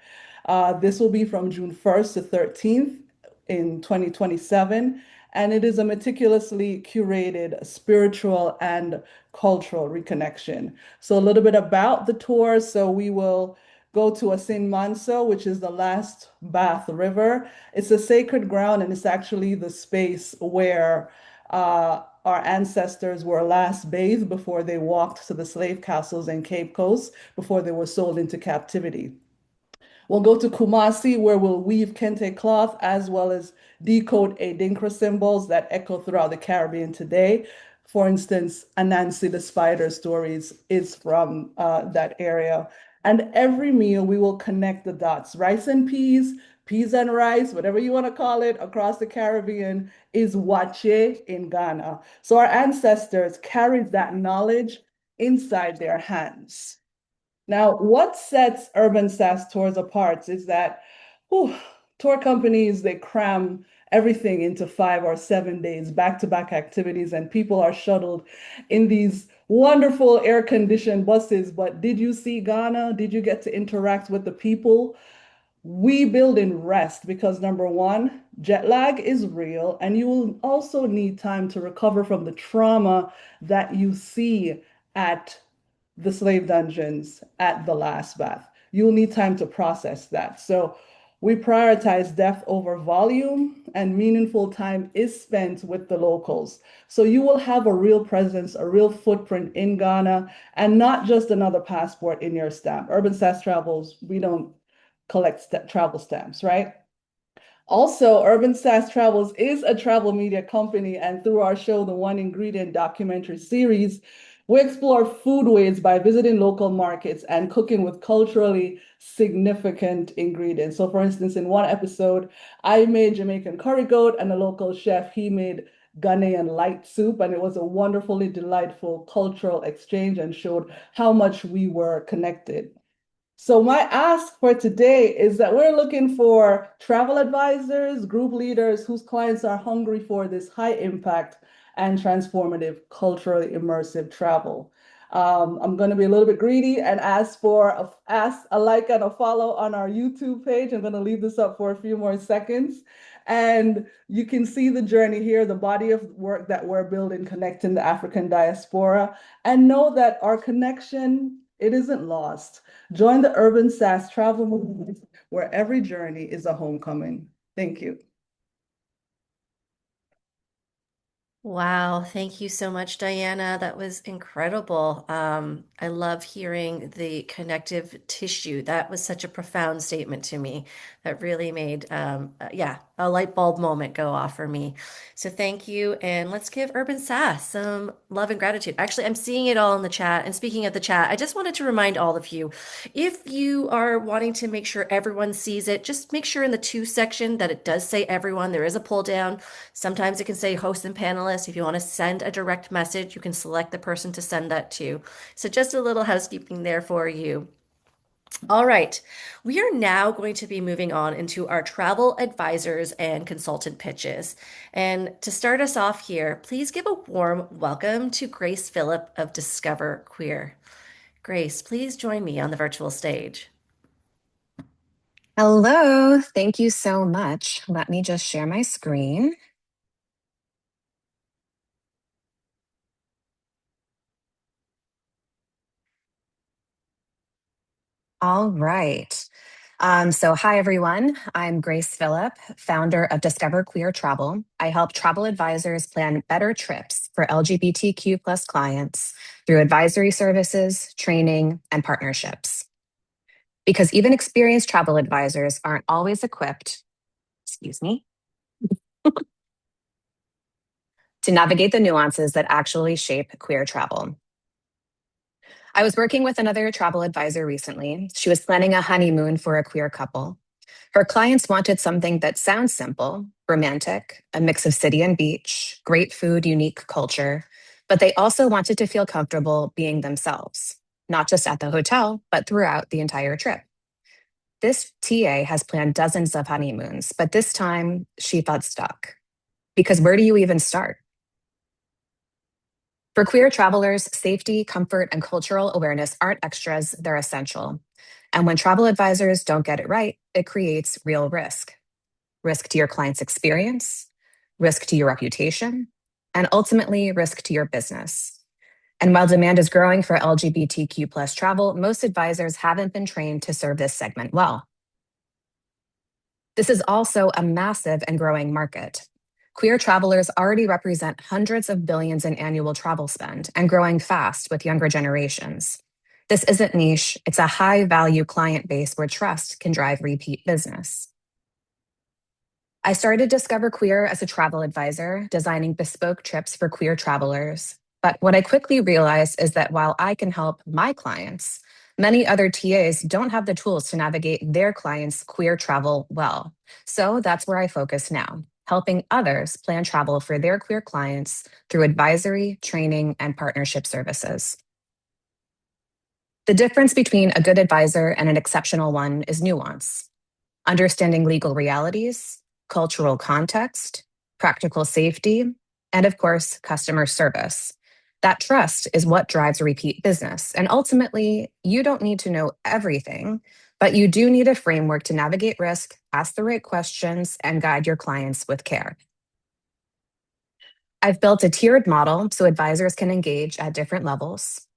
This will be from June 1st to 13th in 2027, and it is a meticulously curated spiritual and cultural reconnection. So a little bit about the tour. So we will go to Asin Manso, which is the last Bath River. It's a sacred ground, and it's actually the space where our ancestors were last bathed before they walked to the slave castles in Cape Coast, before they were sold into captivity. We'll go to Kumasi, where we'll weave kente cloth as well as decode Adinkra symbols that echo throughout the Caribbean today. For instance, Anansi the spider stories is from that area. And every meal we will connect the dots. Rice and peas, peas and rice, whatever you want to call it, across the Caribbean is wache in Ghana. So our ancestors carried that knowledge inside their hands. Now, what sets Urban Sass Tours apart is that tour companies, they cram everything into 5 or 7 days, back-to-back activities, and people are shuttled in these wonderful air-conditioned buses. But did you see Ghana? Did you get to interact with the people? We build in rest because number one, jet lag is real, and you will also need time to recover from the trauma that you see at the slave dungeons at the last bath. You'll need time to process that. So we prioritize depth over volume, and meaningful time is spent with the locals. So you will have a real presence, a real footprint in Ghana, and not just another passport in your stamp. Urban Sass Travels, we don't collect travel stamps, right? Also, Urban Sass Travels is a travel media company, and through our show, the One Ingredient documentary series, we explore foodways by visiting local markets and cooking with culturally significant ingredients. So for instance, in one episode, I made Jamaican curry goat, and a local chef, he made Ghanaian light soup, and it was a wonderfully delightful cultural exchange and showed how much we were connected. So my ask for today is that we're looking for travel advisors, group leaders whose clients are hungry for this high impact and transformative, culturally immersive travel. I'm going to be a little bit greedy and ask a like and a follow on our YouTube page. I'm going to leave this up for a few more seconds. And you can see the journey here, the body of work that we're building, connecting the African diaspora, and know that our connection, it isn't lost. Join the Urban Sass travel movement, where every journey is a homecoming. Thank you. Wow, thank you so much, Diana. That was incredible. I love hearing the connective tissue. That was such a profound statement to me. That really made, yeah, a light bulb moment go off for me. So thank you, and let's give Urban Sass some love and gratitude. Actually, I'm seeing it all in the chat. And speaking of the chat, I just wanted to remind all of you, if you are wanting to make sure everyone sees it, just make sure in the to section that it does say everyone. There is a pull down. Sometimes it can say host and panelists. us. If you want to send a direct message, you can select the person to send that to. So just a little housekeeping there for you. All right, we are now going to be moving on into our travel advisors and consultant pitches. And to start us off here, please give a warm welcome to Grace Philipp of Discover Queer. Grace, please join me on the virtual stage. Hello, thank you so much. Let me just share my screen. All right. So hi, everyone. I'm Grace Philipp, founder of Discover Queer Travel. I help travel advisors plan better trips for LGBTQ plus clients through advisory services, training, and partnerships. Because even experienced travel advisors aren't always equipped, excuse me, to navigate the nuances that actually shape queer travel. I was working with another travel advisor recently. She was planning a honeymoon for a queer couple. Her clients wanted something that sounds simple, romantic, a mix of city and beach, great food, unique culture, but they also wanted to feel comfortable being themselves, not just at the hotel, but throughout the entire trip. This TA has planned dozens of honeymoons, but this time she felt stuck. Because where do you even start? For queer travelers, safety, comfort, and cultural awareness aren't extras, they're essential. And when travel advisors don't get it right, it creates real risk. Risk to your client's experience, risk to your reputation, and ultimately risk to your business. And while demand is growing for LGBTQ plus travel, most advisors haven't been trained to serve this segment well. This is also a massive and growing market. Queer travelers already represent hundreds of billions in annual travel spend and growing fast with younger generations. This isn't niche, it's a high-value client base where trust can drive repeat business. I started Discover Queer as a travel advisor, designing bespoke trips for queer travelers. But what I quickly realized is that while I can help my clients, many other TAs don't have the tools to navigate their clients' queer travel well. So that's where I focus now, helping others plan travel for their queer clients through advisory, training, and partnership services. The difference between a good advisor and an exceptional one is nuance. Understanding legal realities, cultural context, practical safety, and of course, customer service. That trust is what drives repeat business. And ultimately, you don't need to know everything, but you do need a framework to navigate risk, ask the right questions, and guide your clients with care. I've built a tiered model so advisors can engage at different levels.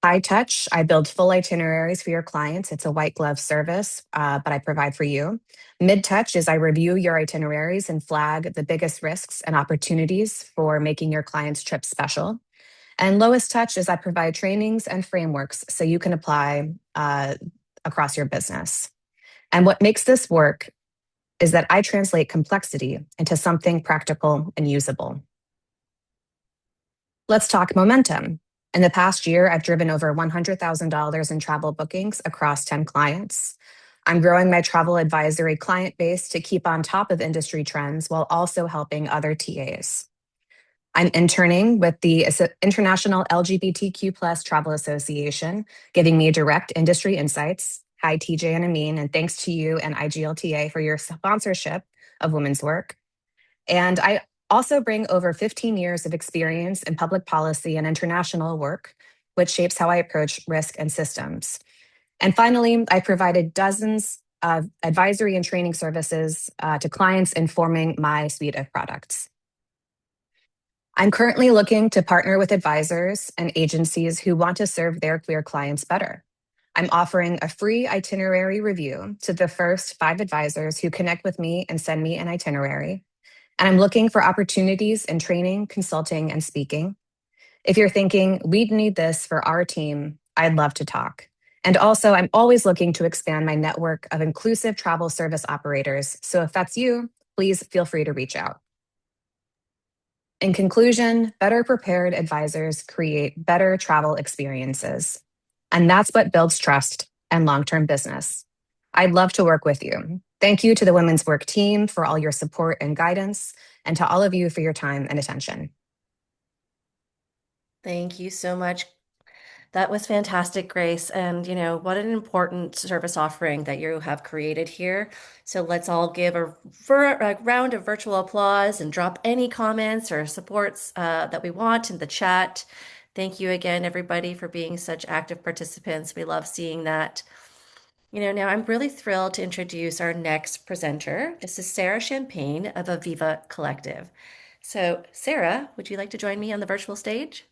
High touch, I build full itineraries for your clients. It's a white glove service, but I provide for you. Mid touch is I review your itineraries and flag the biggest risks and opportunities for making your client's trip special. And lowest touch is I provide trainings and frameworks so you can apply across your business. And what makes this work is that I translate complexity into something practical and usable. Let's talk momentum. In the past year, I've driven over $100,000 in travel bookings across 10 clients. I'm growing my travel advisory client base to keep on top of industry trends while also helping other TAs. I'm interning with the International LGBTQ plus Travel Association, giving me direct industry insights. Hi, TJ and Iman, and thanks to you and IGLTA for your sponsorship of Women's Work. And I also bring over 15 years of experience in public policy and international work, which shapes how I approach risk and systems. And finally, I provided dozens of advisory and training services to clients informing my suite of products. I'm currently looking to partner with advisors and agencies who want to serve their queer clients better. I'm offering a free itinerary review to the first 5 advisors who connect with me and send me an itinerary. And I'm looking for opportunities in training, consulting, and speaking. If you're thinking, we'd need this for our team, I'd love to talk. And also, I'm always looking to expand my network of inclusive travel service operators. So if that's you, please feel free to reach out. In conclusion, better prepared advisors create better travel experiences. And that's what builds trust and long-term business. I'd love to work with you. Thank you to the Women's Work team for all your support and guidance, and to all of you for your time and attention. Thank you so much. That was fantastic, Grace. And what an important service offering that you have created here. So let's all give a round of virtual applause and drop any comments or supports that we want in the chat. Thank you again, everybody, for being such active participants. We love seeing that. Now I'm really thrilled to introduce our next presenter. This is Sara Champagne of Aviva Collective. So, Sara, would you like to join me on the virtual stage?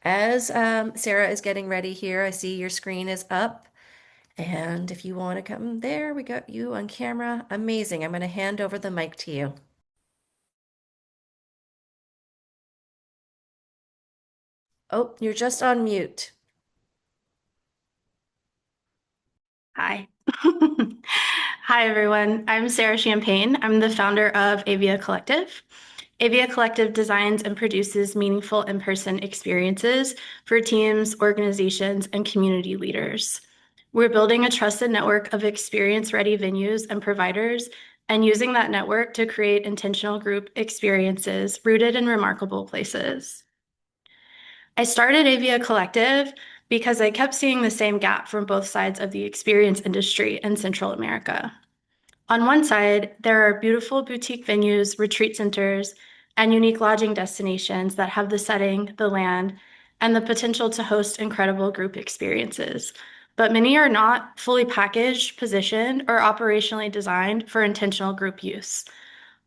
As Sara is getting ready here, I see your screen is up. And if you want to come there, we got you on camera. Amazing. I'm going to hand over the mic to you. Oh, you're just on mute. Hi. Hi, everyone. I'm Sara Champagne. I'm the founder of Avia Collective. Avia Collective designs and produces meaningful in-person experiences for teams, organizations, and community leaders. We're building a trusted network of experience-ready venues and providers and using that network to create intentional group experiences rooted in remarkable places. I started Avia Collective because I kept seeing the same gap from both sides of the experience industry in Central America. On one side, there are beautiful boutique venues, retreat centers, and unique lodging destinations that have the setting, the land, and the potential to host incredible group experiences. But many are not fully packaged, positioned, or operationally designed for intentional group use.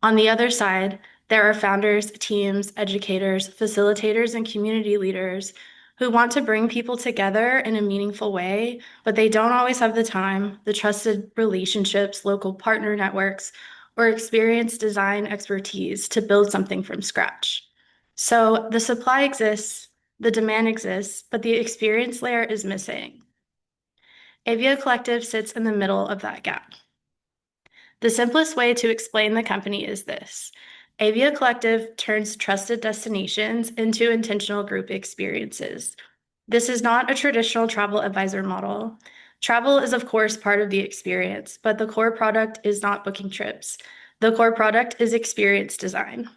On the other side, there are founders, teams, educators, facilitators, and community leaders who want to bring people together in a meaningful way, but they don't always have the time, the trusted relationships, local partner networks, or experience design expertise to build something from scratch. So the supply exists, the demand exists, but the experience layer is missing. Avia Collective sits in the middle of that gap. The simplest way to explain the company is this. Avia Collective turns trusted destinations into intentional group experiences. This is not a traditional travel advisor model. Travel is, of course, part of the experience, but the core product is not booking trips. The core product is experience design.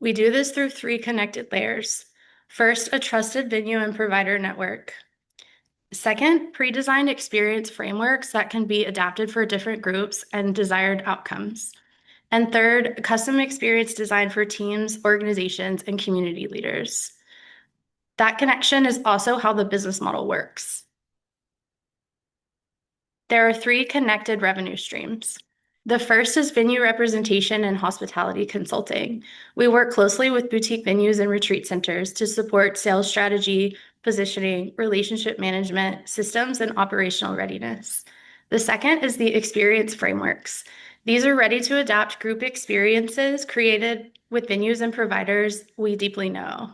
We do this through 3 connected layers. First, a trusted venue and provider network. Second, pre-designed experience frameworks that can be adapted for different groups and desired outcomes. And third, custom experience design for teams, organizations, and community leaders. That connection is also how the business model works. There are 3 connected revenue streams. The first is venue representation and hospitality consulting. We work closely with boutique venues and retreat centers to support sales strategy, positioning, relationship management, systems, and operational readiness. The second is the experience frameworks. These are ready to adapt group experiences created with venues and providers we deeply know.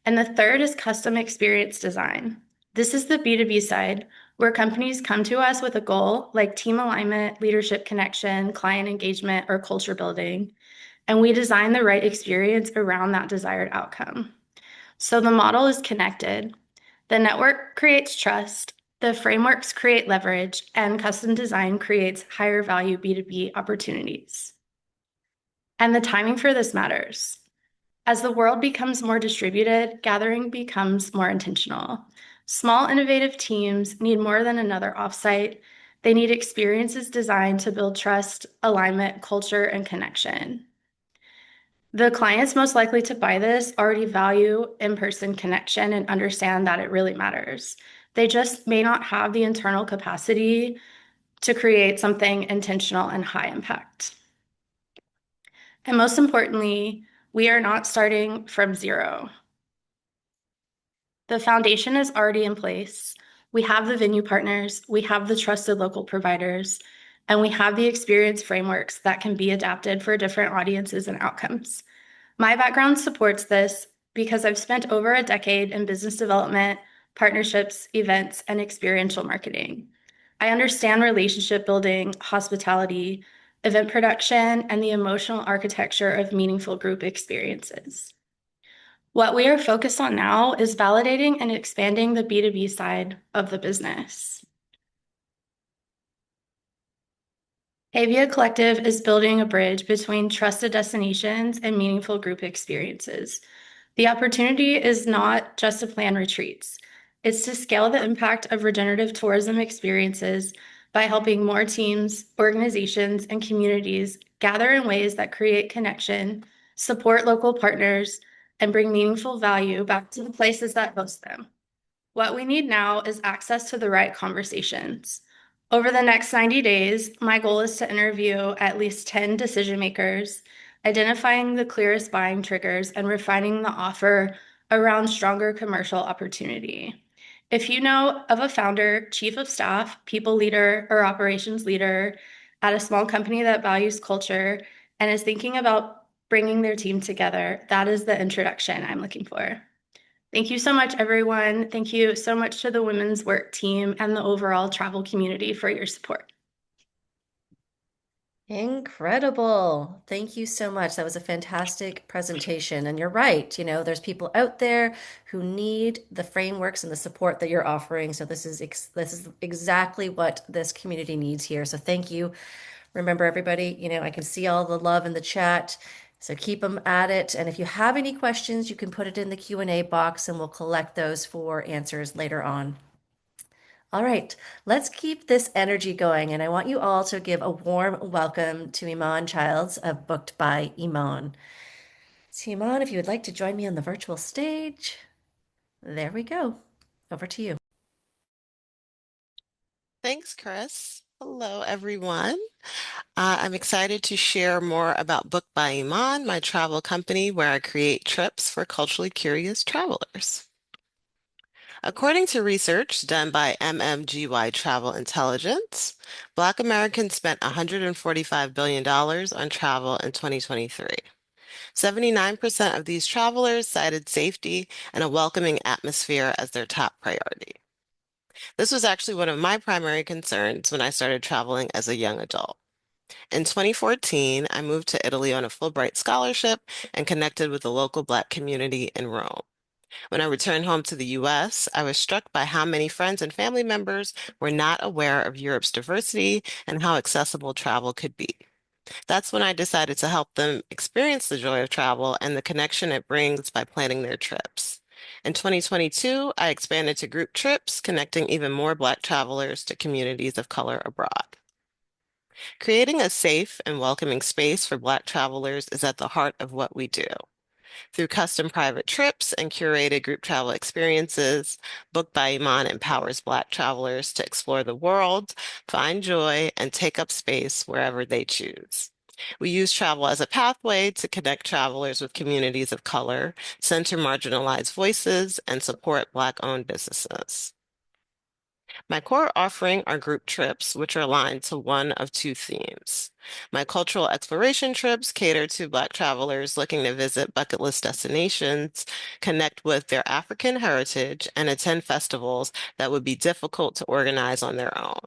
And the third is custom experience design. This is the B2B side, where companies come to us with a goal like team alignment, leadership connection, client engagement, or culture building, and we design the right experience around that desired outcome. So the model is connected. The network creates trust, the frameworks create leverage, and custom design creates higher value B2B opportunities. And the timing for this matters. As the world becomes more distributed, gathering becomes more intentional. Small, innovative teams need more than another offsite. They need experiences designed to build trust, alignment, culture, and connection. The clients most likely to buy this already value in-person connection and understand that it really matters. They just may not have the internal capacity to create something intentional and high impact. And most importantly, we are not starting from zero. The foundation is already in place. We have the venue partners, we have the trusted local providers, and we have the experience frameworks that can be adapted for different audiences and outcomes. My background supports this because I've spent over a decade in business development, partnerships, events, and experiential marketing. I understand relationship building, hospitality, event production, and the emotional architecture of meaningful group experiences. What we are focused on now is validating and expanding the B2B side of the business. Avia Collective is building a bridge between trusted destinations and meaningful group experiences. The opportunity is not just to plan retreats. It's to scale the impact of regenerative tourism experiences by helping more teams, organizations, and communities gather in ways that create connection, support local partners, and bring meaningful value back to the places that host them. What we need now is access to the right conversations. Over the next 90 days, my goal is to interview at least 10 decision makers, identifying the clearest buying triggers and refining the offer around stronger commercial opportunity. If you know of a founder, chief of staff, people leader, or operations leader at a small company that values culture and is thinking about bringing their team together, that is the introduction I'm looking for. Thank you so much, everyone. Thank you so much to the Women's Work team and the overall travel community for your support. Incredible. Thank you so much. That was a fantastic presentation. And you're right, there's people out there who need the frameworks and the support that you're offering. So this is exactly what this community needs here. So thank you. Remember, everybody, I can see all the love in the chat. So keep them at it. And if you have any questions, you can put it in the Q&A box and we'll collect those for answers later on. All right, let's keep this energy going. And I want you all to give a warm welcome to Iman Childs of Booked by Iman. So Iman, if you would like to join me on the virtual stage, there we go. Over to you. Thanks, Kris. Hello, everyone. I'm excited to share more about Book by Iman, my travel company where I create trips for culturally curious travelers. According to research done by MMGY Travel Intelligence, Black Americans spent $145 billion on travel in 2023. 79% of these travelers cited safety and a welcoming atmosphere as their top priority. This was actually one of my primary concerns when I started traveling as a young adult. In 2014, I moved to Italy on a Fulbright scholarship and connected with the local Black community in Rome. When I returned home to the US, I was struck by how many friends and family members were not aware of Europe's diversity and how accessible travel could be. That's when I decided to help them experience the joy of travel and the connection it brings by planning their trips. In 2022, I expanded to group trips, connecting even more Black travelers to communities of color abroad. Creating a safe and welcoming space for Black travelers is at the heart of what we do. Through custom private trips and curated group travel experiences, Book by Iman empowers Black travelers to explore the world, find joy, and take up space wherever they choose. We use travel as a pathway to connect travelers with communities of color, center marginalized voices, and support Black-owned businesses. My core offering are group trips, which are aligned to one of two themes. My cultural exploration trips cater to Black travelers looking to visit bucket list destinations, connect with their African heritage, and attend festivals that would be difficult to organize on their own.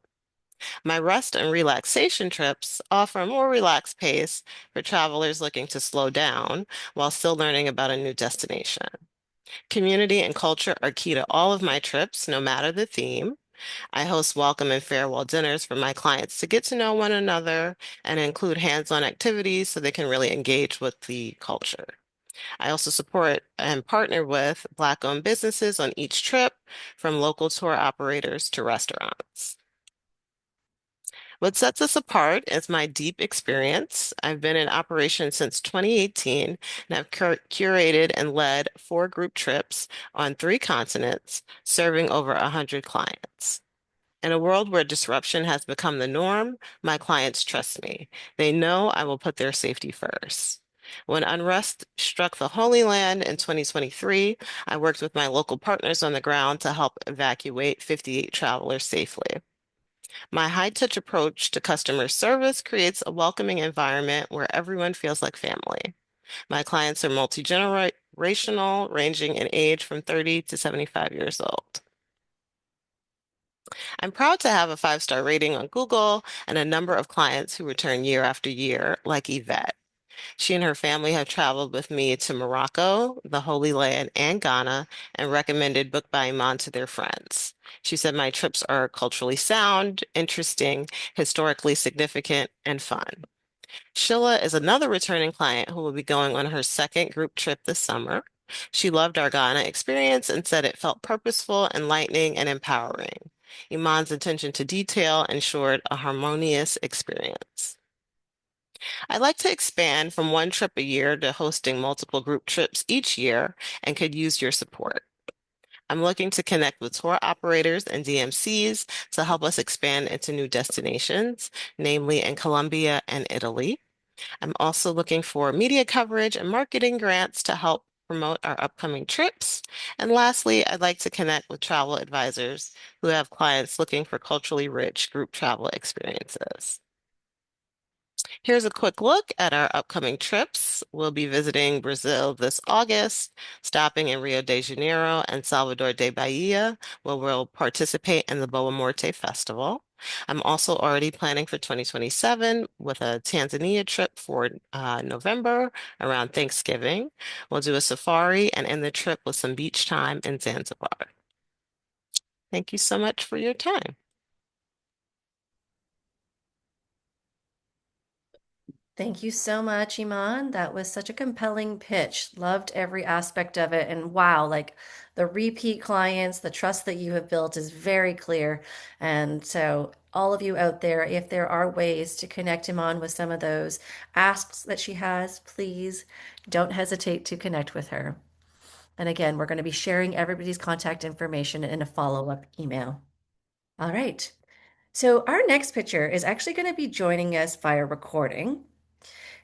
My rest and relaxation trips offer a more relaxed pace for travelers looking to slow down while still learning about a new destination. Community and culture are key to all of my trips, no matter the theme. I host welcome and farewell dinners for my clients to get to know one another and include hands-on activities so they can really engage with the culture. I also support and partner with Black-owned businesses on each trip, from local tour operators to restaurants. What sets us apart is my deep experience. I've been in operation since 2018 and I've curated and led 4 group trips on 3 continents, serving over 100 clients. In a world where disruption has become the norm, my clients trust me. They know I will put their safety first. When unrest struck the Holy Land in 2023, I worked with my local partners on the ground to help evacuate 58 travelers safely. My high-touch approach to customer service creates a welcoming environment where everyone feels like family. My clients are multi-generational, ranging in age from 30 to 75 years old. I'm proud to have a 5-star rating on Google and a number of clients who return year after year, like Yvette. She and her family have traveled with me to Morocco, the Holy Land, and Ghana, and recommended Book by Iman to their friends. She said my trips are culturally sound, interesting, historically significant, and fun. Sheila is another returning client who will be going on her second group trip this summer. She loved our Ghana experience and said it felt purposeful, enlightening, and empowering. Iman's attention to detail ensured a harmonious experience. I'd like to expand from one trip a year to hosting multiple group trips each year and could use your support. I'm looking to connect with tour operators and DMCs to help us expand into new destinations, namely in Colombia and Italy. I'm also looking for media coverage and marketing grants to help promote our upcoming trips. And lastly, I'd like to connect with travel advisors who have clients looking for culturally rich group travel experiences. Here's a quick look at our upcoming trips. We'll be visiting Brazil this August, stopping in Rio de Janeiro and Salvador de Bahia, where we'll participate in the Boa Morte Festival. I'm also already planning for 2027 with a Tanzania trip for November around Thanksgiving. We'll do a safari and end the trip with some beach time in Zanzibar. Thank you so much for your time. Thank you so much, Iman. That was such a compelling pitch. Loved every aspect of it. And wow, like the repeat clients, the trust that you have built is very clear. And so, all of you out there, if there are ways to connect Iman with some of those asks that she has, please don't hesitate to connect with her. And again, we're going to be sharing everybody's contact information in a follow-up email. All right. So, our next picture is actually going to be joining us via recording.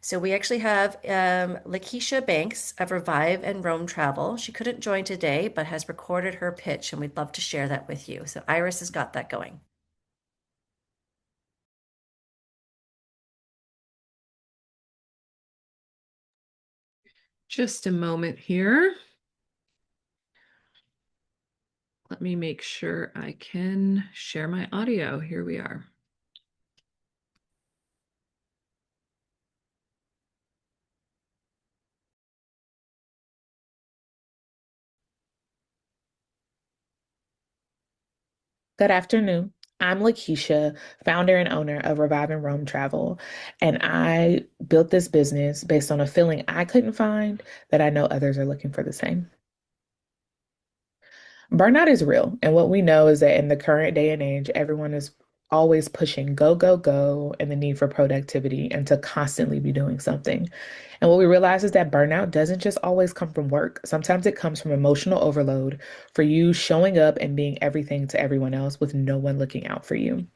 So we actually have LaKeshia Banks of Revive and Roam Travel. She couldn't join today, but has recorded her pitch, and we'd love to share that with you. So Iris has got that going. Just a moment here. Let me make sure I can share my audio. Here we are. Good afternoon. I'm LaKeshia, founder and owner of Revive and Roam Travel, and I built this business based on a feeling I couldn't find that I know others are looking for the same. Burnout is real, and what we know is that in the current day and age, everyone is always pushing go, go, go, and the need for productivity and to constantly be doing something. And what we realize is that burnout doesn't just always come from work. Sometimes it comes from emotional overload, for you showing up and being everything to everyone else with no one looking out for you.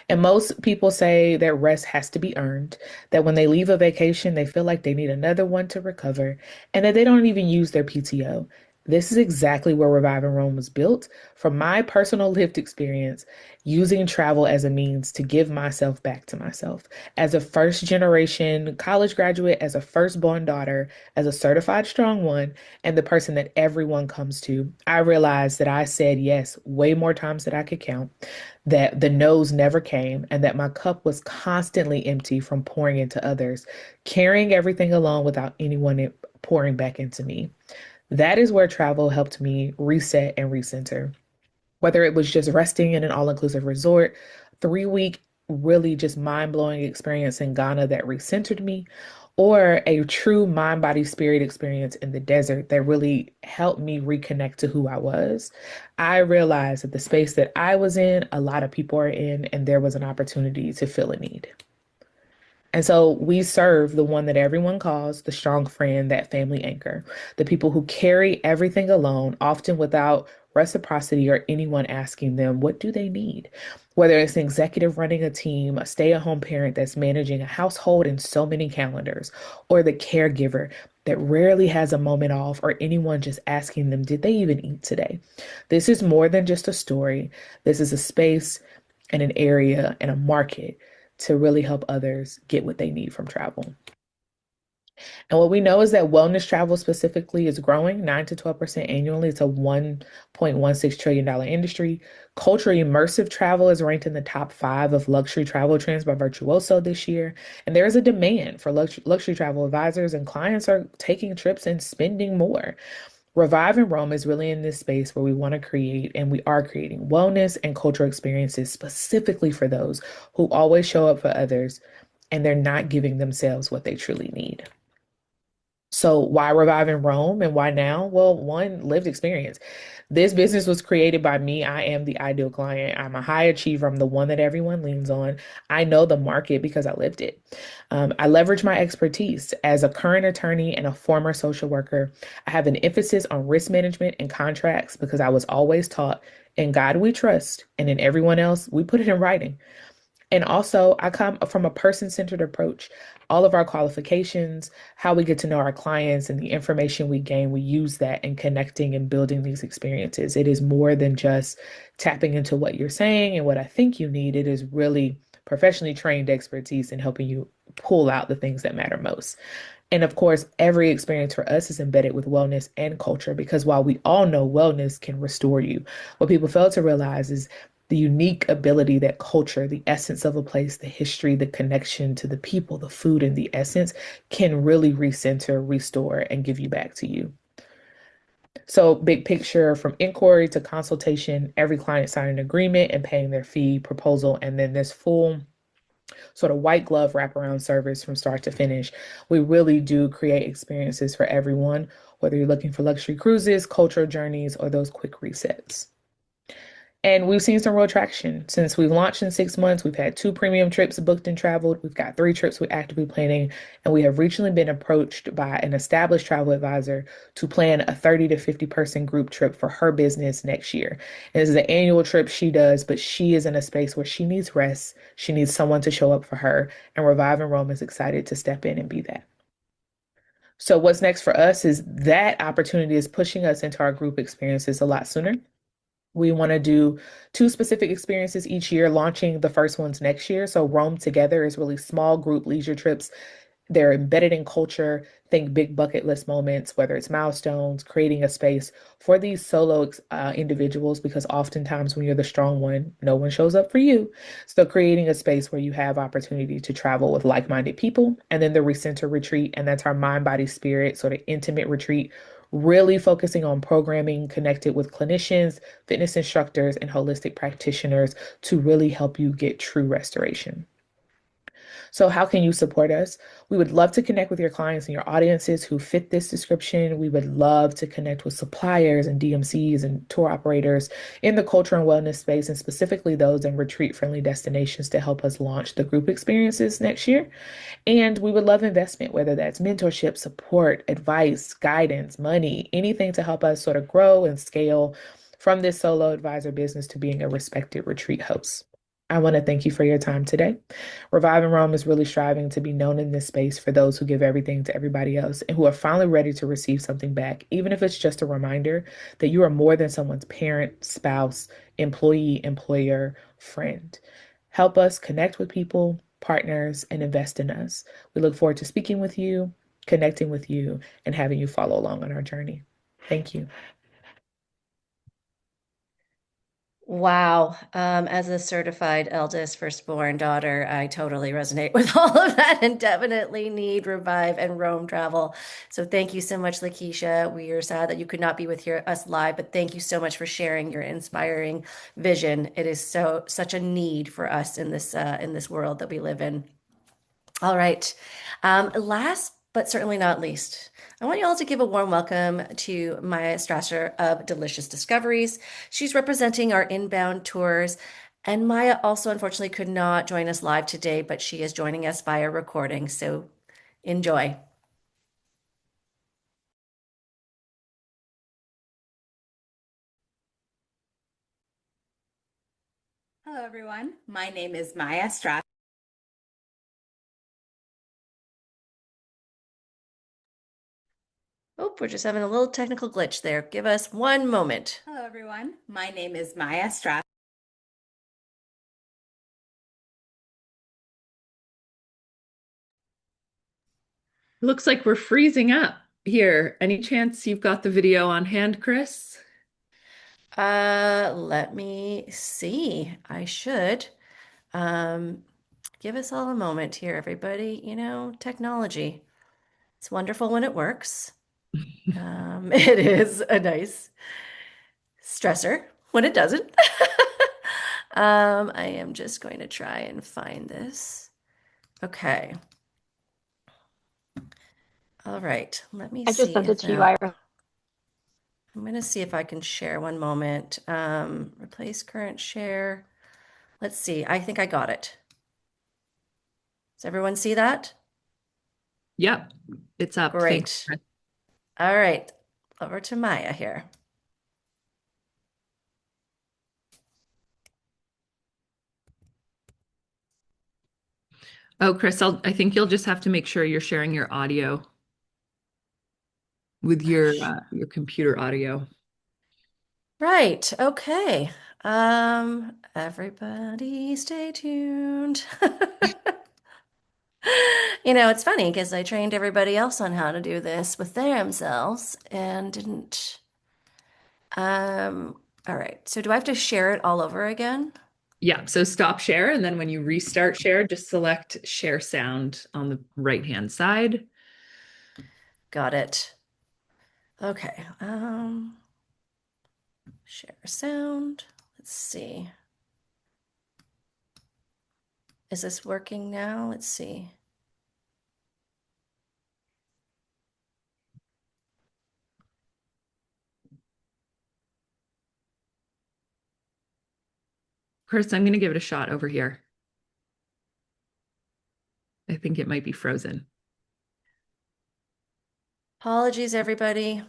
And most people say that rest has to be earned, that when they leave a vacation, they feel like they need another one to recover, and that they don't even use their PTO. This is exactly where Revive and Roam was built. From my personal lived experience, using travel as a means to give myself back to myself. As a first generation college graduate, as a firstborn daughter, as a certified strong one, and the person that everyone comes to, I realized that I said yes way more times than I could count, that the no's never came, and that my cup was constantly empty from pouring into others, carrying everything alone without anyone pouring back into me. That is where travel helped me reset and recenter. Whether it was just resting in an all-inclusive resort, 3 week, really just mind-blowing experience in Ghana that recentered me, or a true mind, body, spirit experience in the desert that really helped me reconnect to who I was. I realized that the space that I was in, a lot of people are in, and there was an opportunity to fill a need. And so we serve the one that everyone calls the strong friend, that family anchor, the people who carry everything alone, often without reciprocity or anyone asking them, what do they need? Whether it's an executive running a team, a stay-at-home parent that's managing a household in so many calendars, or the caregiver that rarely has a moment off, or anyone just asking them, did they even eat today? This is more than just a story. This is a space and an area and a market to really help others get what they need from travel. And what we know is that wellness travel specifically is growing 9 to 12% annually. It's a $1.16 trillion industry. Culturally immersive travel is ranked in the top 5 of luxury travel trends by Virtuoso this year. And there is a demand for luxury travel advisors, and clients are taking trips and spending more. Revive and Rome is really in this space where we want to create, and we are creating wellness and cultural experiences specifically for those who always show up for others and they're not giving themselves what they truly need. So why Revive in Rome and why now? Well, one, lived experience. This business was created by me. I am the ideal client. I'm a high achiever. I'm the one that everyone leans on. I know the market because I lived it. I leverage my expertise as a current attorney and a former social worker. I have an emphasis on risk management and contracts because I was always taught in God we trust, and in everyone else we put it in writing. And also, I come from a person-centered approach. All of our qualifications, how we get to know our clients, and the information we gain, we use that in connecting and building these experiences. It is more than just tapping into what you're saying and what I think you need. It is really professionally trained expertise in helping you pull out the things that matter most. And of course, every experience for us is embedded with wellness and culture because while we all know wellness can restore you, what people fail to realize is the unique ability that culture, the essence of a place, the history, the connection to the people, the food, and the essence can really recenter, restore, and give you back to you. So, big picture from inquiry to consultation, every client signing an agreement and paying their fee, proposal, and then this full sort of white glove wraparound service from start to finish. We really do create experiences for everyone, whether you're looking for luxury cruises, cultural journeys, or those quick resets. And we've seen some real traction. Since we've launched in 6 months, we've had 2 premium trips booked and traveled. We've got 3 trips we're actively planning. And we have recently been approached by an established travel advisor to plan a 30 to 50 person group trip for her business next year. And this is an annual trip she does, but she is in a space where she needs rest. She needs someone to show up for her. And Revive and Rome is excited to step in and be that. So what's next for us is that opportunity is pushing us into our group experiences a lot sooner. We want to do 2 specific experiences each year, launching the first ones next year. So Rome Together is really small group leisure trips. They're embedded in culture. Think big bucket list moments, whether it's milestones, creating a space for these solo individuals, because oftentimes when you're the strong one, no one shows up for you. So creating a space where you have opportunity to travel with like-minded people. And then the Recenter Retreat, and that's our mind, body, spirit, sort of intimate retreat, really focusing on programming connected with clinicians, fitness instructors, and holistic practitioners to really help you get true restoration. So how can you support us? We would love to connect with your clients and your audiences who fit this description. We would love to connect with suppliers and DMCs and tour operators in the culture and wellness space, and specifically those in retreat-friendly destinations to help us launch the group experiences next year. And we would love investment, whether that's mentorship, support, advice, guidance, money, anything to help us sort of grow and scale from this solo advisor business to being a respected retreat host. I want to thank you for your time today. Revive and Rome is really striving to be known in this space for those who give everything to everybody else and who are finally ready to receive something back, even if it's just a reminder that you are more than someone's parent, spouse, employee, employer, friend. Help us connect with people, partners, and invest in us. We look forward to speaking with you, connecting with you, and having you follow along on our journey. Thank you. Wow. As a certified eldest firstborn daughter, I totally resonate with all of that and definitely need Revive and Rome travel. So thank you so much, LaKeshia. We are sad that you could not be with us live, but thank you so much for sharing your inspiring vision. It is such a need for us in this world that we live in. All right. Last but certainly not least, I want you all to give a warm welcome to Maya Strasser of Delicious Discoveries. She's representing our inbound tours. And Maya also unfortunately could not join us live today, but she is joining us via recording. So enjoy. Hello, everyone. My name is Maya Strasser. Oh, we're just having a little technical glitch there. Give us one moment. Hello, everyone. My name is Maya Strasser. Looks like we're freezing up here. Any chance you've got the video on hand, Kris? Let me see. I should. Um, give us all a moment here, everybody. You know, technology. It's wonderful when it works. It is a nice stressor when it doesn't. I am just going to try and find this. Okay. All right. Let me I just see sent it if to you, that. Iris. I'm going to see if I can share one moment. Replace current share. Let's see. I think I got it. Does everyone see that? Yep, it's up. Thanks. Great. All right. Over to Maya here. Oh, Kris, I think you'll just have to make sure you're sharing your audio with your computer audio. Right. Okay. Everybody stay tuned. You know, it's funny because I trained everybody else on how to do this with themselves and didn't. All right. So do I have to share it all over again? Yeah, so stop share, and then when you restart share, just select share sound on the right-hand side. Got it. Okay. Share sound. Let's see. Is this working now? Let's see. Kris, I'm going to give it a shot over here. I think it might be frozen. Apologies, everybody.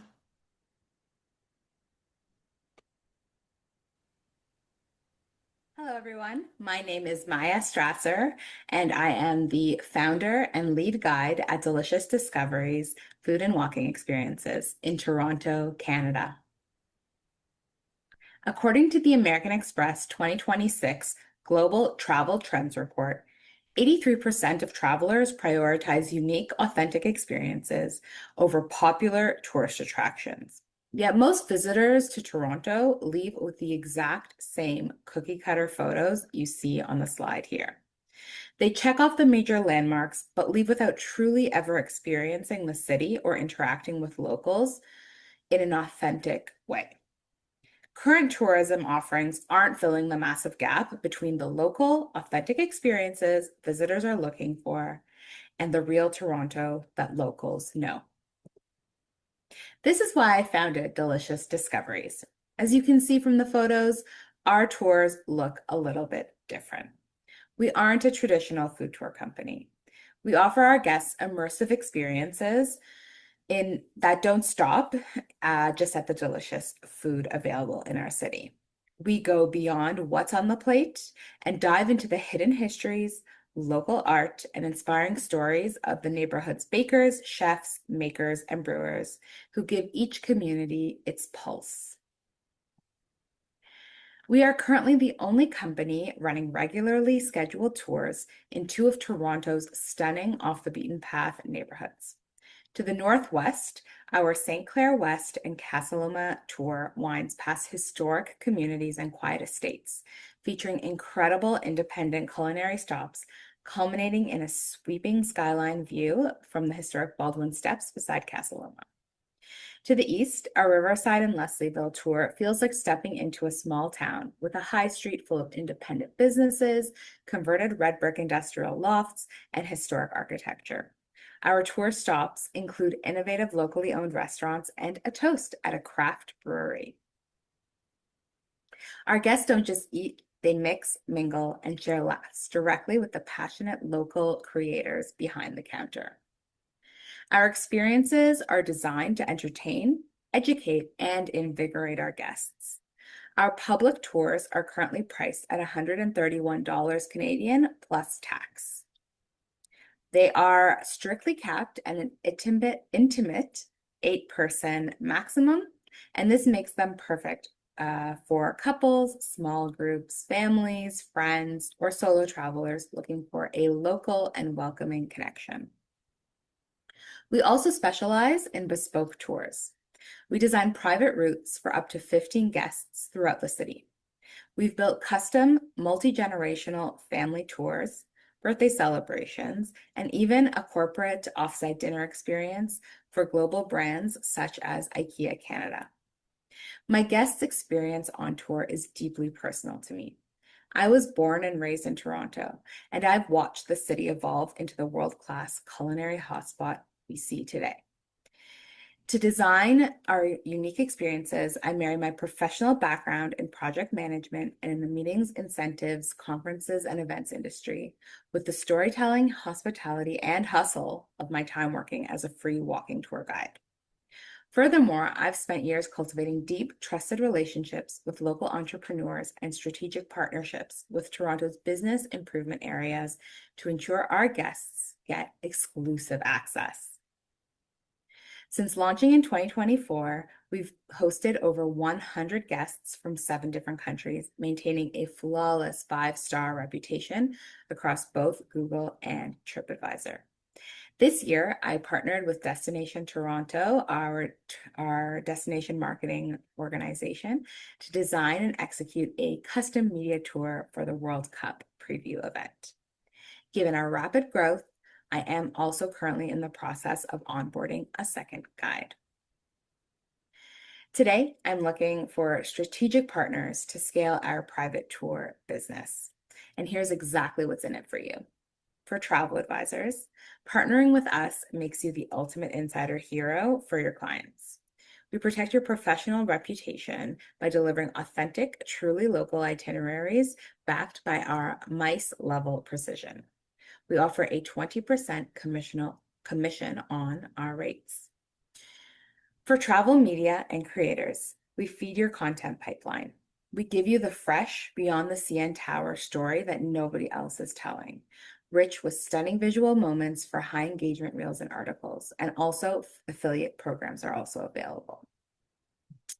Hello, everyone. My name is Maya Strasser, and I am the founder and lead guide at Delicious Discoveries Food and Walking Experiences in Toronto, Canada. According to the American Express 2026 Global Travel Trends Report, 83% of travelers prioritize unique, authentic experiences over popular tourist attractions. Yet most visitors to Toronto leave with the exact same cookie cutter photos you see on the slide here. They check off the major landmarks, but leave without truly ever experiencing the city or interacting with locals in an authentic way. Current tourism offerings aren't filling the massive gap between the local, authentic experiences visitors are looking for and the real Toronto that locals know. This is why I founded Delicious Discoveries. As you can see from the photos, our tours look a little bit different. We aren't a traditional food tour company. We offer our guests immersive experiences that don't stop just at the delicious food available in our city. We go beyond what's on the plate and dive into the hidden histories, local art, and inspiring stories of the neighborhood's bakers, chefs, makers, and brewers who give each community its pulse. We are currently the only company running regularly scheduled tours in two of Toronto's stunning off-the-beaten-path neighborhoods. To the northwest, our St. Clair West and Casaloma tour winds past historic communities and quiet estates, featuring incredible independent culinary stops, culminating in a sweeping skyline view from the historic Baldwin Steps beside Casaloma. To the east, our Riverside and Leslieville tour feels like stepping into a small town with a high street full of independent businesses, converted red brick industrial lofts, and historic architecture. Our tour stops include innovative locally owned restaurants and a toast at a craft brewery. Our guests don't just eat, they mix, mingle, and share laughs directly with the passionate local creators behind the counter. Our experiences are designed to entertain, educate, and invigorate our guests. Our public tours are currently priced at $131 Canadian plus tax. They are strictly capped at an intimate 8-person maximum, and this makes them perfect for couples, small groups, families, friends, or solo travelers looking for a local and welcoming connection. We also specialize in bespoke tours. We design private routes for up to 15 guests throughout the city. We've built custom multi-generational family tours, birthday celebrations, and even a corporate offsite dinner experience for global brands such as IKEA Canada. My guest's experience on tour is deeply personal to me. I was born and raised in Toronto, and I've watched the city evolve into the world-class culinary hotspot we see today. To design our unique experiences, I marry my professional background in project management and in the meetings, incentives, conferences, and events industry with the storytelling, hospitality, and hustle of my time working as a free walking tour guide. Furthermore, I've spent years cultivating deep, trusted relationships with local entrepreneurs and strategic partnerships with Toronto's business improvement areas to ensure our guests get exclusive access. Since launching in 2024, we've hosted over 100 guests from 7 different countries, maintaining a flawless 5-star reputation across both Google and TripAdvisor. This year, I partnered with Destination Toronto, our destination marketing organization, to design and execute a custom media tour for the World Cup preview event. Given our rapid growth, I am also currently in the process of onboarding a second guide. Today, I'm looking for strategic partners to scale our private tour business. And here's exactly what's in it for you. For travel advisors, partnering with us makes you the ultimate insider hero for your clients. We protect your professional reputation by delivering authentic, truly local itineraries backed by our MICE level precision. We offer a 20% commission on our rates. For travel media and creators, we feed your content pipeline. We give you the fresh, beyond the CN Tower story that nobody else is telling, rich with stunning visual moments for high engagement reels and articles, and also affiliate programs are also available.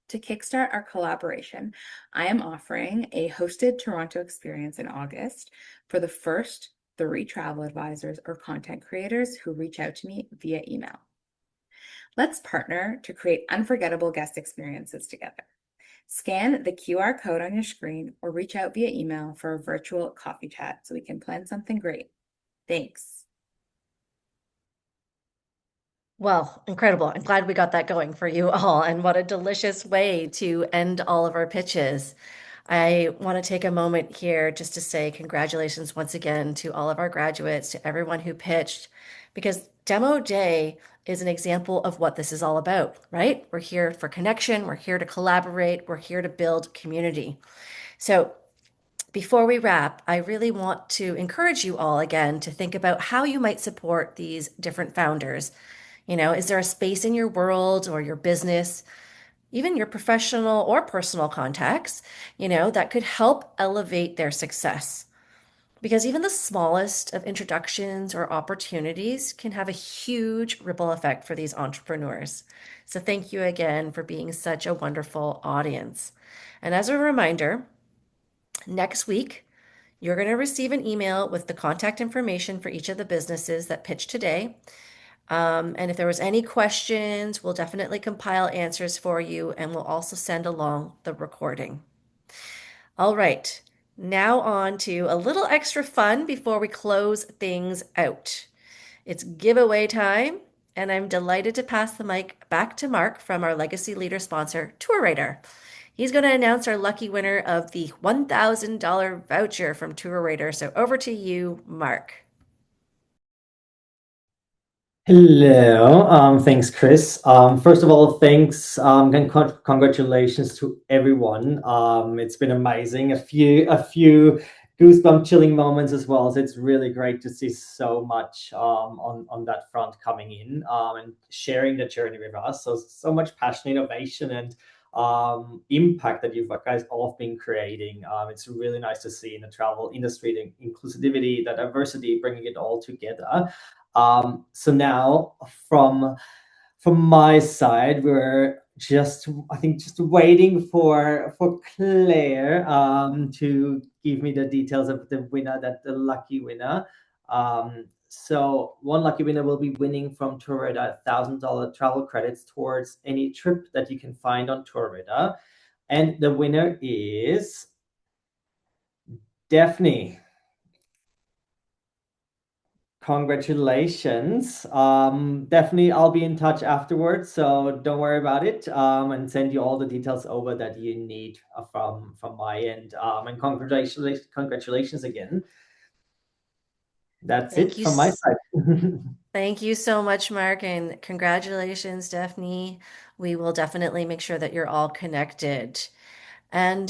To kickstart our collaboration, I am offering a hosted Toronto experience in August for the first 3 travel advisors or content creators who reach out to me via email. Let's partner to create unforgettable guest experiences together. Scan the QR code on your screen or reach out via email for a virtual coffee chat so we can plan something great. Thanks. Well, incredible. I'm glad we got that going for you all. And what a delicious way to end all of our pitches. I want to take a moment here just to say congratulations once again to all of our graduates, to everyone who pitched, because Demo Day is an example of what this is all about, right? We're here for connection, we're here to collaborate, we're here to build community. So before we wrap, I really want to encourage you all again to think about how you might support these different founders. Is there a space in your world or your business, even your professional or personal contacts, that could help elevate their success? Because even the smallest of introductions or opportunities can have a huge ripple effect for these entrepreneurs. So thank you again for being such a wonderful audience. And as a reminder, next week, you're going to receive an email with the contact information for each of the businesses that pitched today. And if there was any questions, we'll definitely compile answers for you, and we'll also send along the recording. All right, now on to a little extra fun before we close things out. It's giveaway time, and I'm delighted to pass the mic back to Marc from our legacy leader sponsor, TourRadar. He's going to announce our lucky winner of the $1,000 voucher from TourRadar. So over to you, Marc. Hello, thanks, Kris. First of all, thanks and congratulations to everyone. It's been amazing. A few goosebump chilling moments as well. So it's really great to see so much on that front coming in and sharing the journey with us. So much passion, innovation, and impact that you guys all have been creating. It's really nice to see in the travel industry the inclusivity, the diversity, bringing it all together. So now from my side, we're just waiting for Claire to give me the details of the winner, the lucky winner. So one lucky winner will be winning from TourRadar $1,000 travel credits towards any trip that you can find on TourRadar. And the winner is Daphne. Congratulations. Definitely I'll be in touch afterwards, so don't worry about it, and send you all the details over that you need from my end. And congratulations again. That's Thank it you. from my side. Thank you so much, Marc, and congratulations, Daphne. We will definitely make sure that you're all connected. And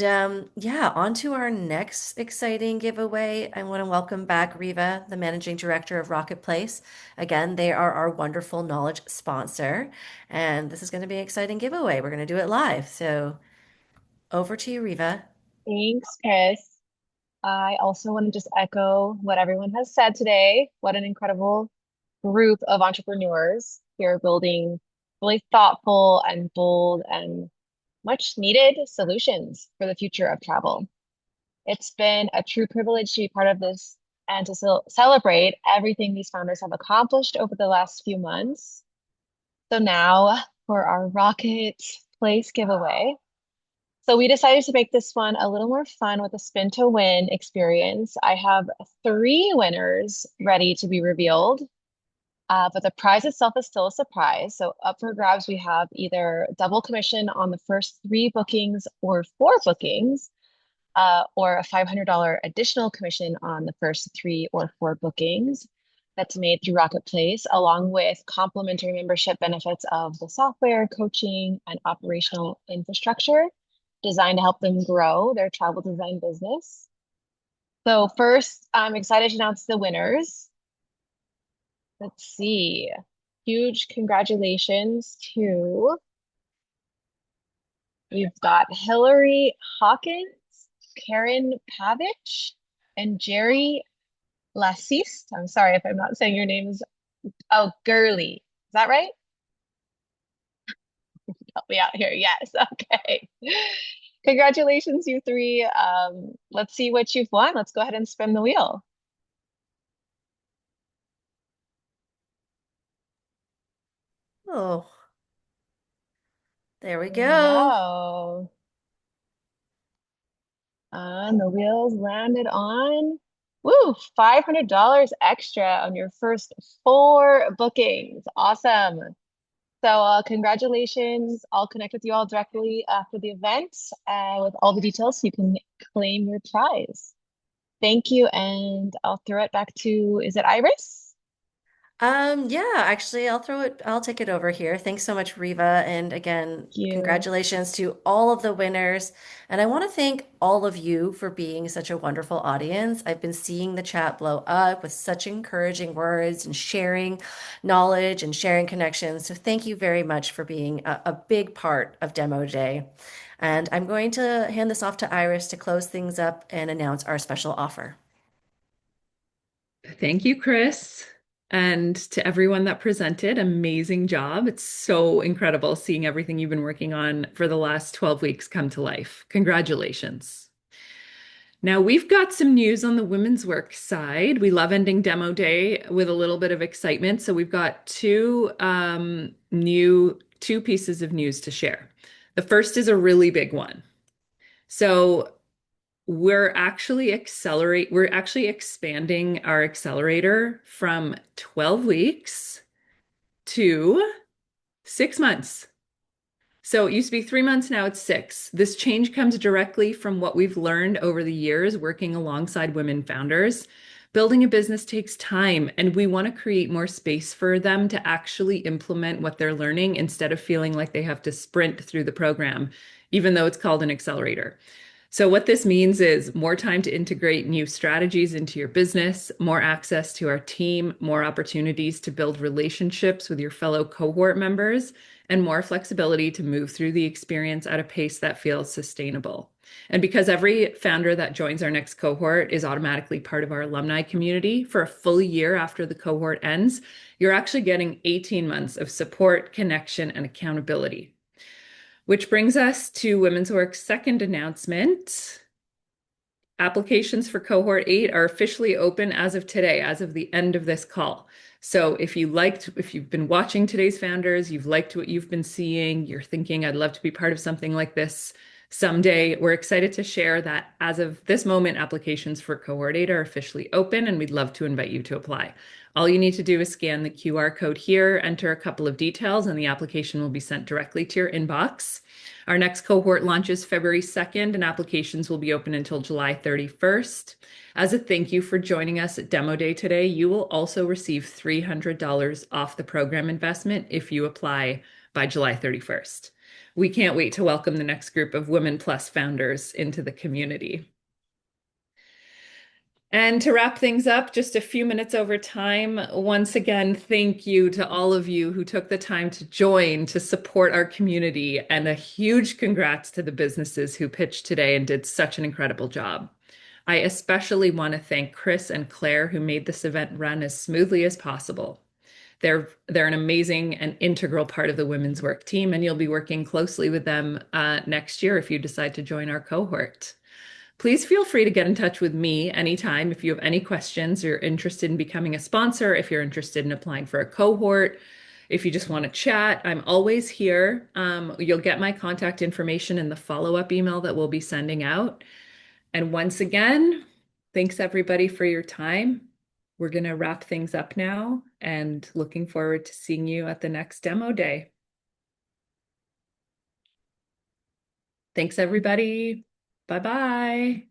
yeah, on to our next exciting giveaway. I want to welcome back Riva, the managing director of Rokitplace. Again, they are our wonderful knowledge sponsor, and this is going to be an exciting giveaway. We're going to do it live. So over to you, Riva. Thanks, Kris. I also want to just echo what everyone has said today. What an incredible group of entrepreneurs here building really thoughtful and bold and much needed solutions for the future of travel. It's been a true privilege to be part of this and to celebrate everything these founders have accomplished over the last few months. So now for our Rokitplace giveaway. So we decided to make this one a little more fun with a spin to win experience. I have 3 winners ready to be revealed, but the prize itself is still a surprise. So up for grabs, we have either double commission on the first 3 bookings or 4 bookings, or a $500 additional commission on the first 3 or 4 bookings. That's made through Rokitplace, along with complimentary membership benefits of the software, coaching, and operational infrastructure designed to help them grow their travel design business. So first, I'm excited to announce the winners. Let's see. Huge congratulations to, we've got Hillary Hawkins, Karen Pavich, and Jerry Lassiste. I'm sorry if I'm not saying your names. Oh, Gurley. Is that right? Help me out here. Yes. Okay. Congratulations, you 3. Let's see what you've won. Let's go ahead and spin the wheel. Oh, there we go. Wow. And the wheels landed on, woo, $500 extra on your first 4 bookings. Awesome. So congratulations. I'll connect with you all directly after the event with all the details so you can claim your prize. Thank you, and I'll throw it back to, is it Iris? Yeah, actually, I'll take it over here. Thanks so much, Riva. And again, Thank you. congratulations to all of the winners. And I want to thank all of you for being such a wonderful audience. I've been seeing the chat blow up with such encouraging words and sharing knowledge and sharing connections. So thank you very much for being a big part of Demo Day. And I'm going to hand this off to Iris to close things up and announce our special offer. Thank you, Kris. And to everyone that presented, amazing job. It's so incredible seeing everything you've been working on for the last 12 weeks come to life. Congratulations. Now we've got some news on the women's work side. We love ending Demo Day with a little bit of excitement. So we've got 2 pieces of news to share. The first is a really big one. So we're actually expanding our accelerator from 12 weeks to 6 months. So it used to be 3 months, now it's 6. This change comes directly from what we've learned over the years working alongside women founders. Building a business takes time, and we want to create more space for them to actually implement what they're learning instead of feeling like they have to sprint through the program, even though it's called an accelerator. So what this means is more time to integrate new strategies into your business, more access to our team, more opportunities to build relationships with your fellow cohort members, and more flexibility to move through the experience at a pace that feels sustainable. And because every founder that joins our next cohort is automatically part of our alumni community for a full year after the cohort ends, you're actually getting 18 months of support, connection, and accountability. Which brings us to Women's Work's second announcement. Applications for Cohort 8 are officially open as of today, as of the end of this call. So if you've been watching today's Founders, you've liked what you've been seeing, you're thinking, I'd love to be part of something like this someday, we're excited to share that as of this moment, applications for Cohort 8 are officially open, and we'd love to invite you to apply. All you need to do is scan the QR code here, enter a couple of details, and the application will be sent directly to your inbox. Our next cohort launches February 2nd, and applications will be open until July 31st. As a thank you for joining us at Demo Day today, you will also receive $300 off the program investment if you apply by July 31st. We can't wait to welcome the next group of Women Plus founders into the community. And to wrap things up, just a few minutes over time, once again, thank you to all of you who took the time to join to support our community, and a huge congrats to the businesses who pitched today and did such an incredible job. I especially want to thank Kris and Claire, who made this event run as smoothly as possible. They're an amazing and integral part of the Women's Work team, and you'll be working closely with them next year if you decide to join our cohort. Please feel free to get in touch with me anytime if you have any questions, or you're interested in becoming a sponsor, if you're interested in applying for a cohort, if you just want to chat, I'm always here. You'll get my contact information in the follow-up email that we'll be sending out. And once again, thanks everybody for your time. We're going to wrap things up now, and looking forward to seeing you at the next Demo Day. Thanks everybody. Bye-bye.